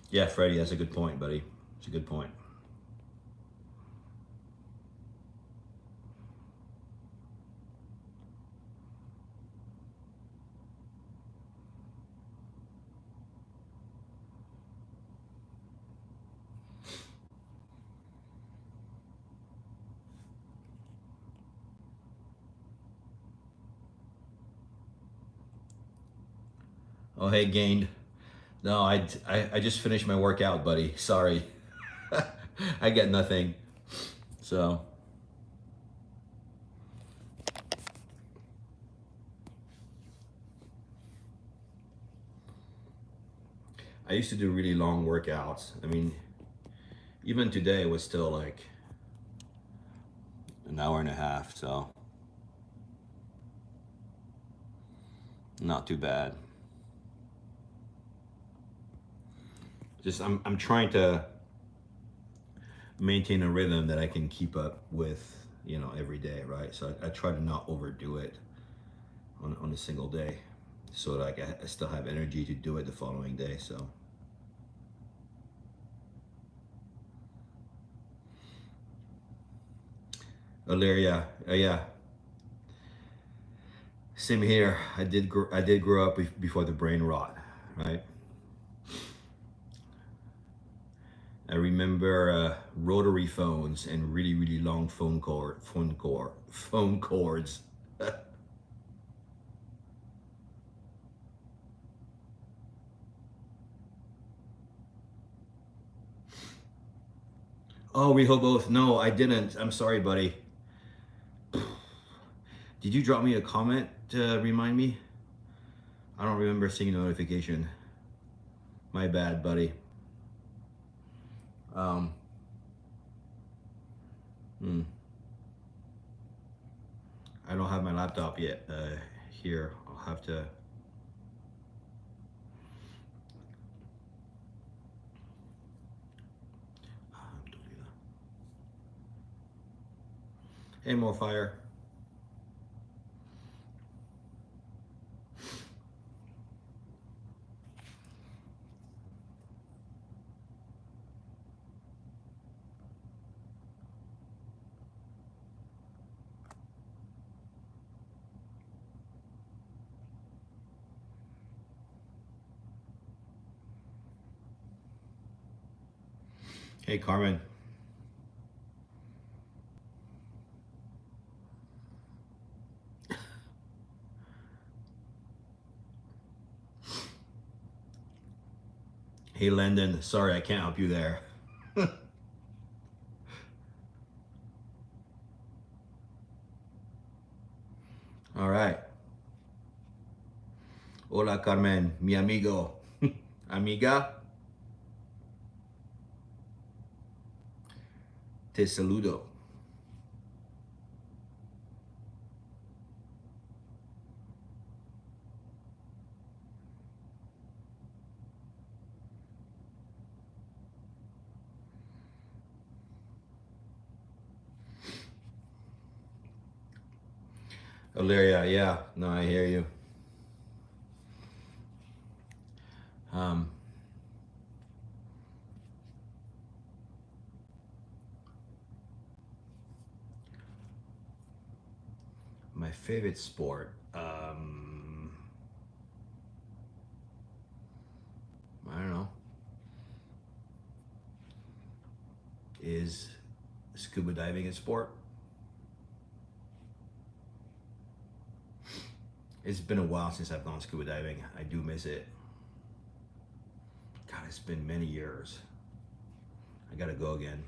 Yeah, Freddie, that's a good point, buddy. It's a good point. Oh, hey, Gained. No, I just finished my workout, buddy. Sorry. I get nothing. So, I used to do really long workouts. I mean, even today was still like an hour and a half, so not too bad. Just I'm trying to maintain a rhythm that I can keep up with, you know, every day, right? So I try to not overdo it on a single day, so like I still have energy to do it the following day. So Illyria, yeah, same here. I did grow up before the brain rot, right? I remember rotary phones and really long phone cords. Oh, we both. No, I didn't. I'm sorry, buddy. Did you drop me a comment to remind me? I don't remember seeing a notification. My bad, buddy. Um, hmm. I don't have my laptop yet here. I'll have to. Hey, more fire. Hey, Carmen. Hey, Landon. Sorry, I can't help you there. All right. Hola, Carmen, mi amigo. Amiga, te saludo. Illyria, yeah. No, I hear you. Um, my favorite sport. I don't know. Is scuba diving a sport? It's been a while since I've gone scuba diving. I do miss it. God, it's been many years. I gotta go again.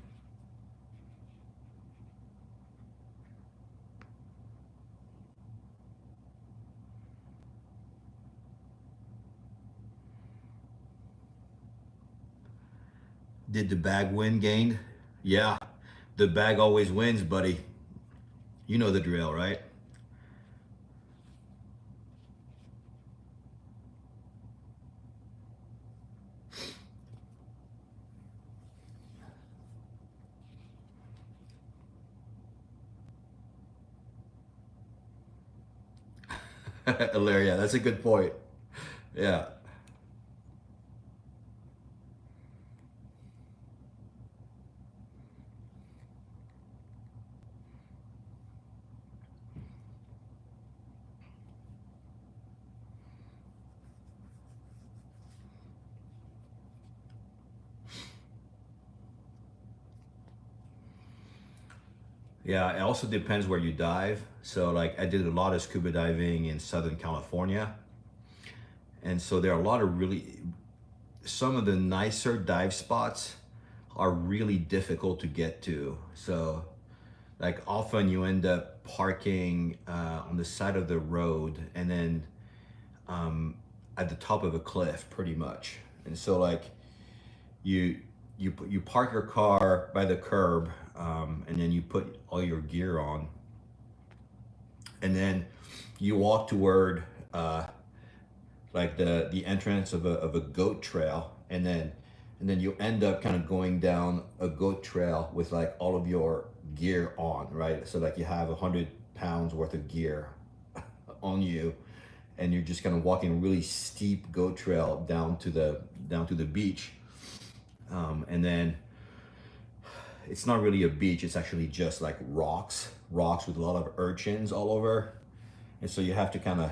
Did the bag win, Gained? Yeah, the bag always wins, buddy. You know the drill, right? Illyria, that's a good point. Yeah. Yeah, it also depends where you dive. So like I did a lot of scuba diving in Southern California. And so there are a lot of really, some of the nicer dive spots are really difficult to get to. So like often you end up parking on the side of the road and then at the top of a cliff pretty much. And so like you you park your car by the curb, and then you put all your gear on, and then you walk toward like the entrance of a goat trail, and then you end up kind of going down a goat trail with like all of your gear on, right? So like you have 100 pounds worth of gear on you, and you're just kind of walking a really steep goat trail down to the beach, and then it's not really a beach, it's actually just like rocks with a lot of urchins all over. And so you have to kind of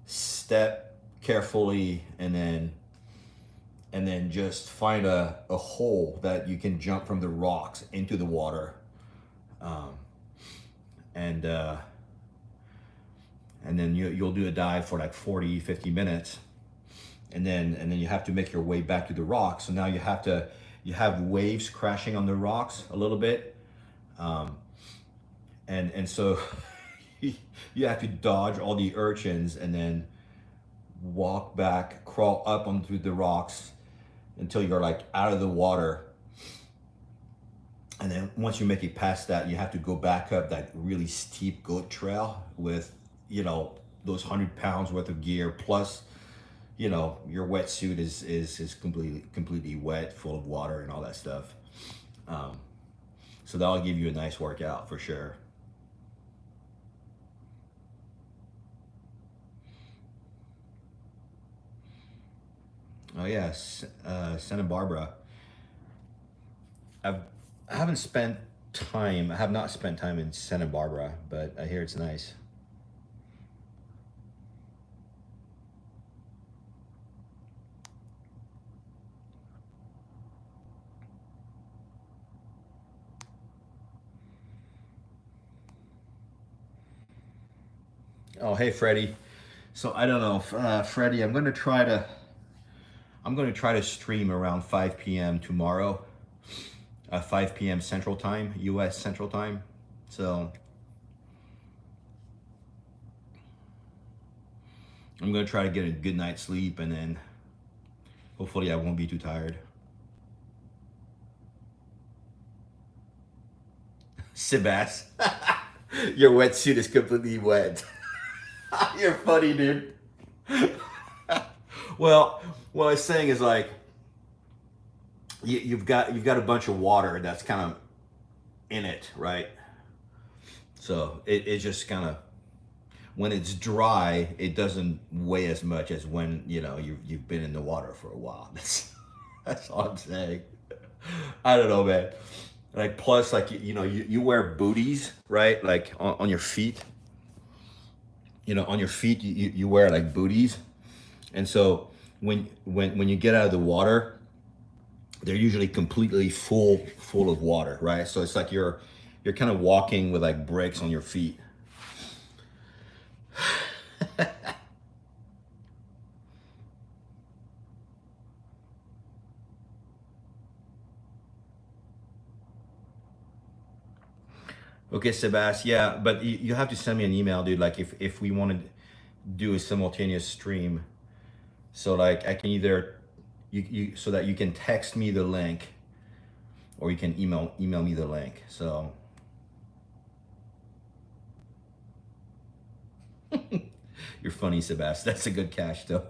step carefully, and then just find a hole that you can jump from the rocks into the water. um, and and then you'll do a dive for like 40-50 minutes, and then you have to make your way back to the rocks. So now you have waves crashing on the rocks a little bit, and so you have to dodge all the urchins and then walk back, crawl up onto the rocks until you're like out of the water. And then once you make it past that, you have to go back up that really steep goat trail with, those 100 pounds worth of gear, plus, your wetsuit is completely wet, full of water and all that stuff. Um, so that'll give you a nice workout for sure. Oh yes, Santa Barbara. I've I haven't spent time. I have not spent time in Santa Barbara, but I hear it's nice. Oh hey Freddie. So I don't know, Freddie. I'm gonna try to stream around 5 p.m. tomorrow, 5 p.m. Central Time, U.S. Central Time. So I'm gonna try to get a good night's sleep, and then hopefully I won't be too tired. Sebas, your wetsuit is completely wet. You're funny, dude. Well, what I was saying is like you've got a bunch of water that's kind of in it, right? So it just kind of, when it's dry, it doesn't weigh as much as when you've been in the water for a while. That's all I'm saying. I don't know, man. Like plus, like you wear booties, right? Like on your feet. On your feet you wear like booties, and so when you get out of the water, they're usually completely full of water, right? So it's like you're kind of walking with like bricks on your feet. Okay, Sebas, yeah, but you have to send me an email, dude. Like if we want to do a simultaneous stream, so like I can either you so that you can text me the link, or you can email me the link. So you're funny, Sebas. That's a good cash though.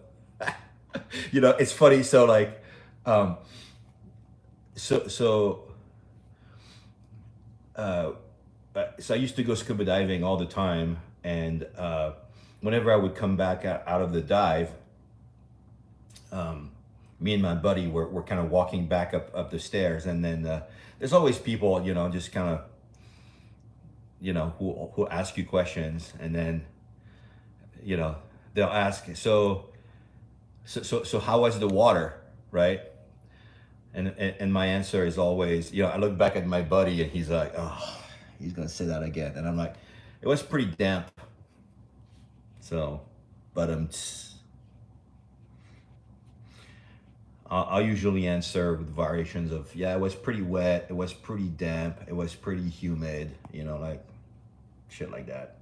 It's funny. So like, um, so uh, so I used to go scuba diving all the time, and whenever I would come back out of the dive, me and my buddy were kind of walking back up the stairs, and then there's always people, just kind of, who ask you questions, and then you know they'll ask, so how was the water, right? And my answer is always, I look back at my buddy and he's like, oh. he's gonna say that again. And I'm like, it was pretty damp. So, but I'll usually answer with variations of, yeah, it was pretty wet, it was pretty damp, it was pretty humid, you know, like shit like that.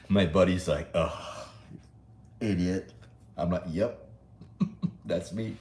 My buddy's like, oh, idiot. I'm like, yep, that's me.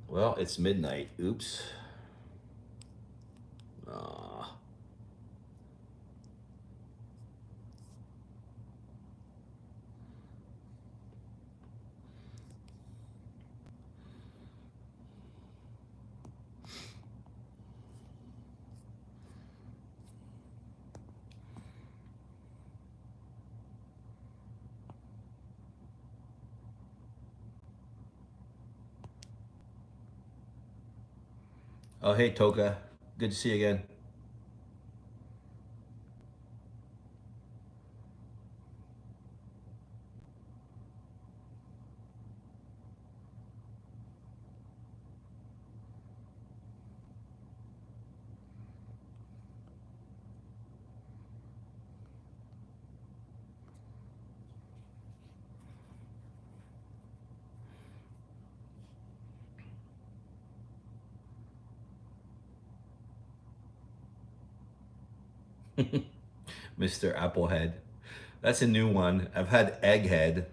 Well, it's midnight. Oops. Ah. Oh, hey, Toka. Good to see you again. Mr. Applehead. That's a new one. I've had Egghead.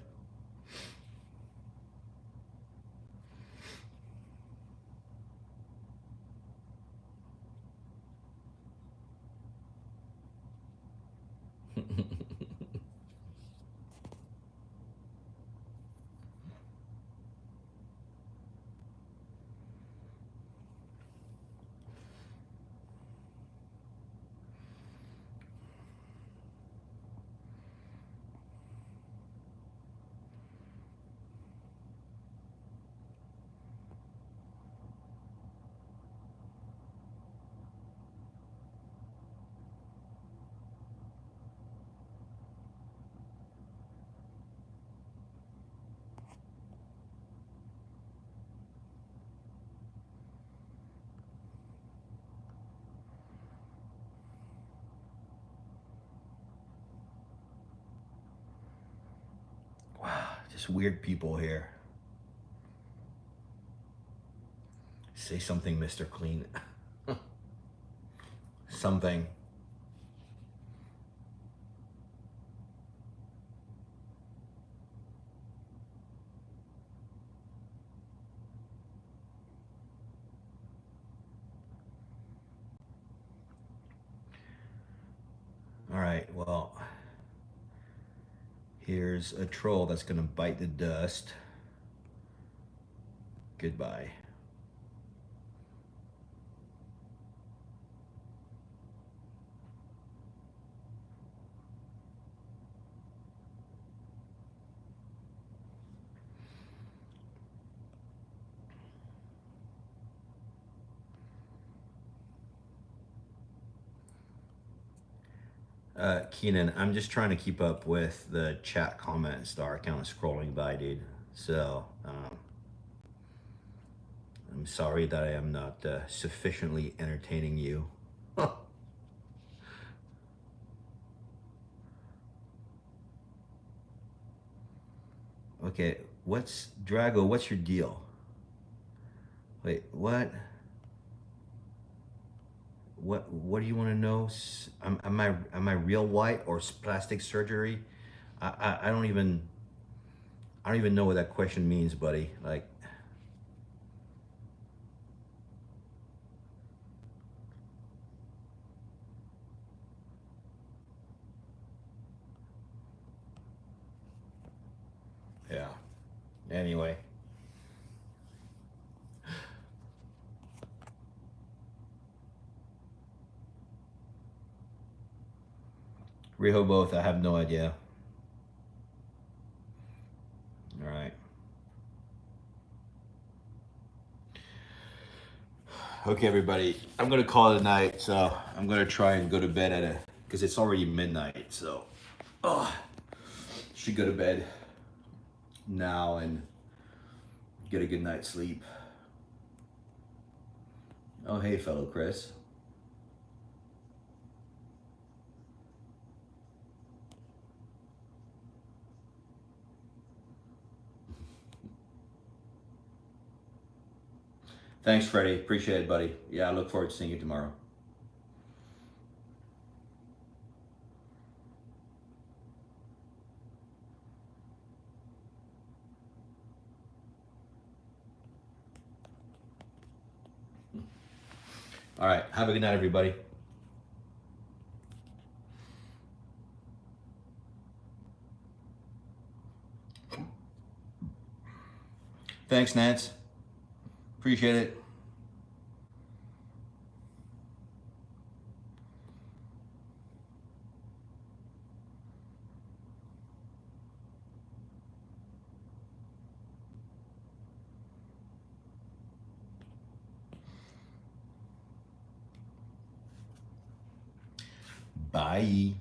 Wow, just weird people here. Say something, Mr. Clean. Something. All right, well, here's a troll that's gonna bite the dust. Goodbye. Keenan, I'm just trying to keep up with the chat comments that are kind of scrolling by, dude. So, I'm sorry that I am not sufficiently entertaining you. Okay, Drago, what's your deal? Wait, what? What do you want to know? Am I real white or plastic surgery? I don't even know what that question means, buddy. Like, yeah. Anyway. Rehoboth, I have no idea. All right. Okay, everybody, I'm gonna call it a night. So I'm gonna try and go to bed because it's already midnight. So, should go to bed now and get a good night's sleep. Oh, hey, fellow Chris. Thanks, Freddie. Appreciate it, buddy. Yeah, I look forward to seeing you tomorrow. All right. Have a good night, everybody. Thanks, Nance. Appreciate it. Bye.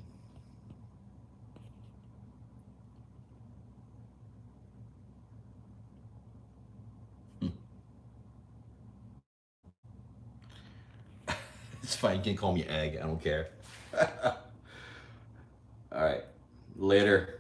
It's fine. You can call me Egg. I don't care. All right. Later.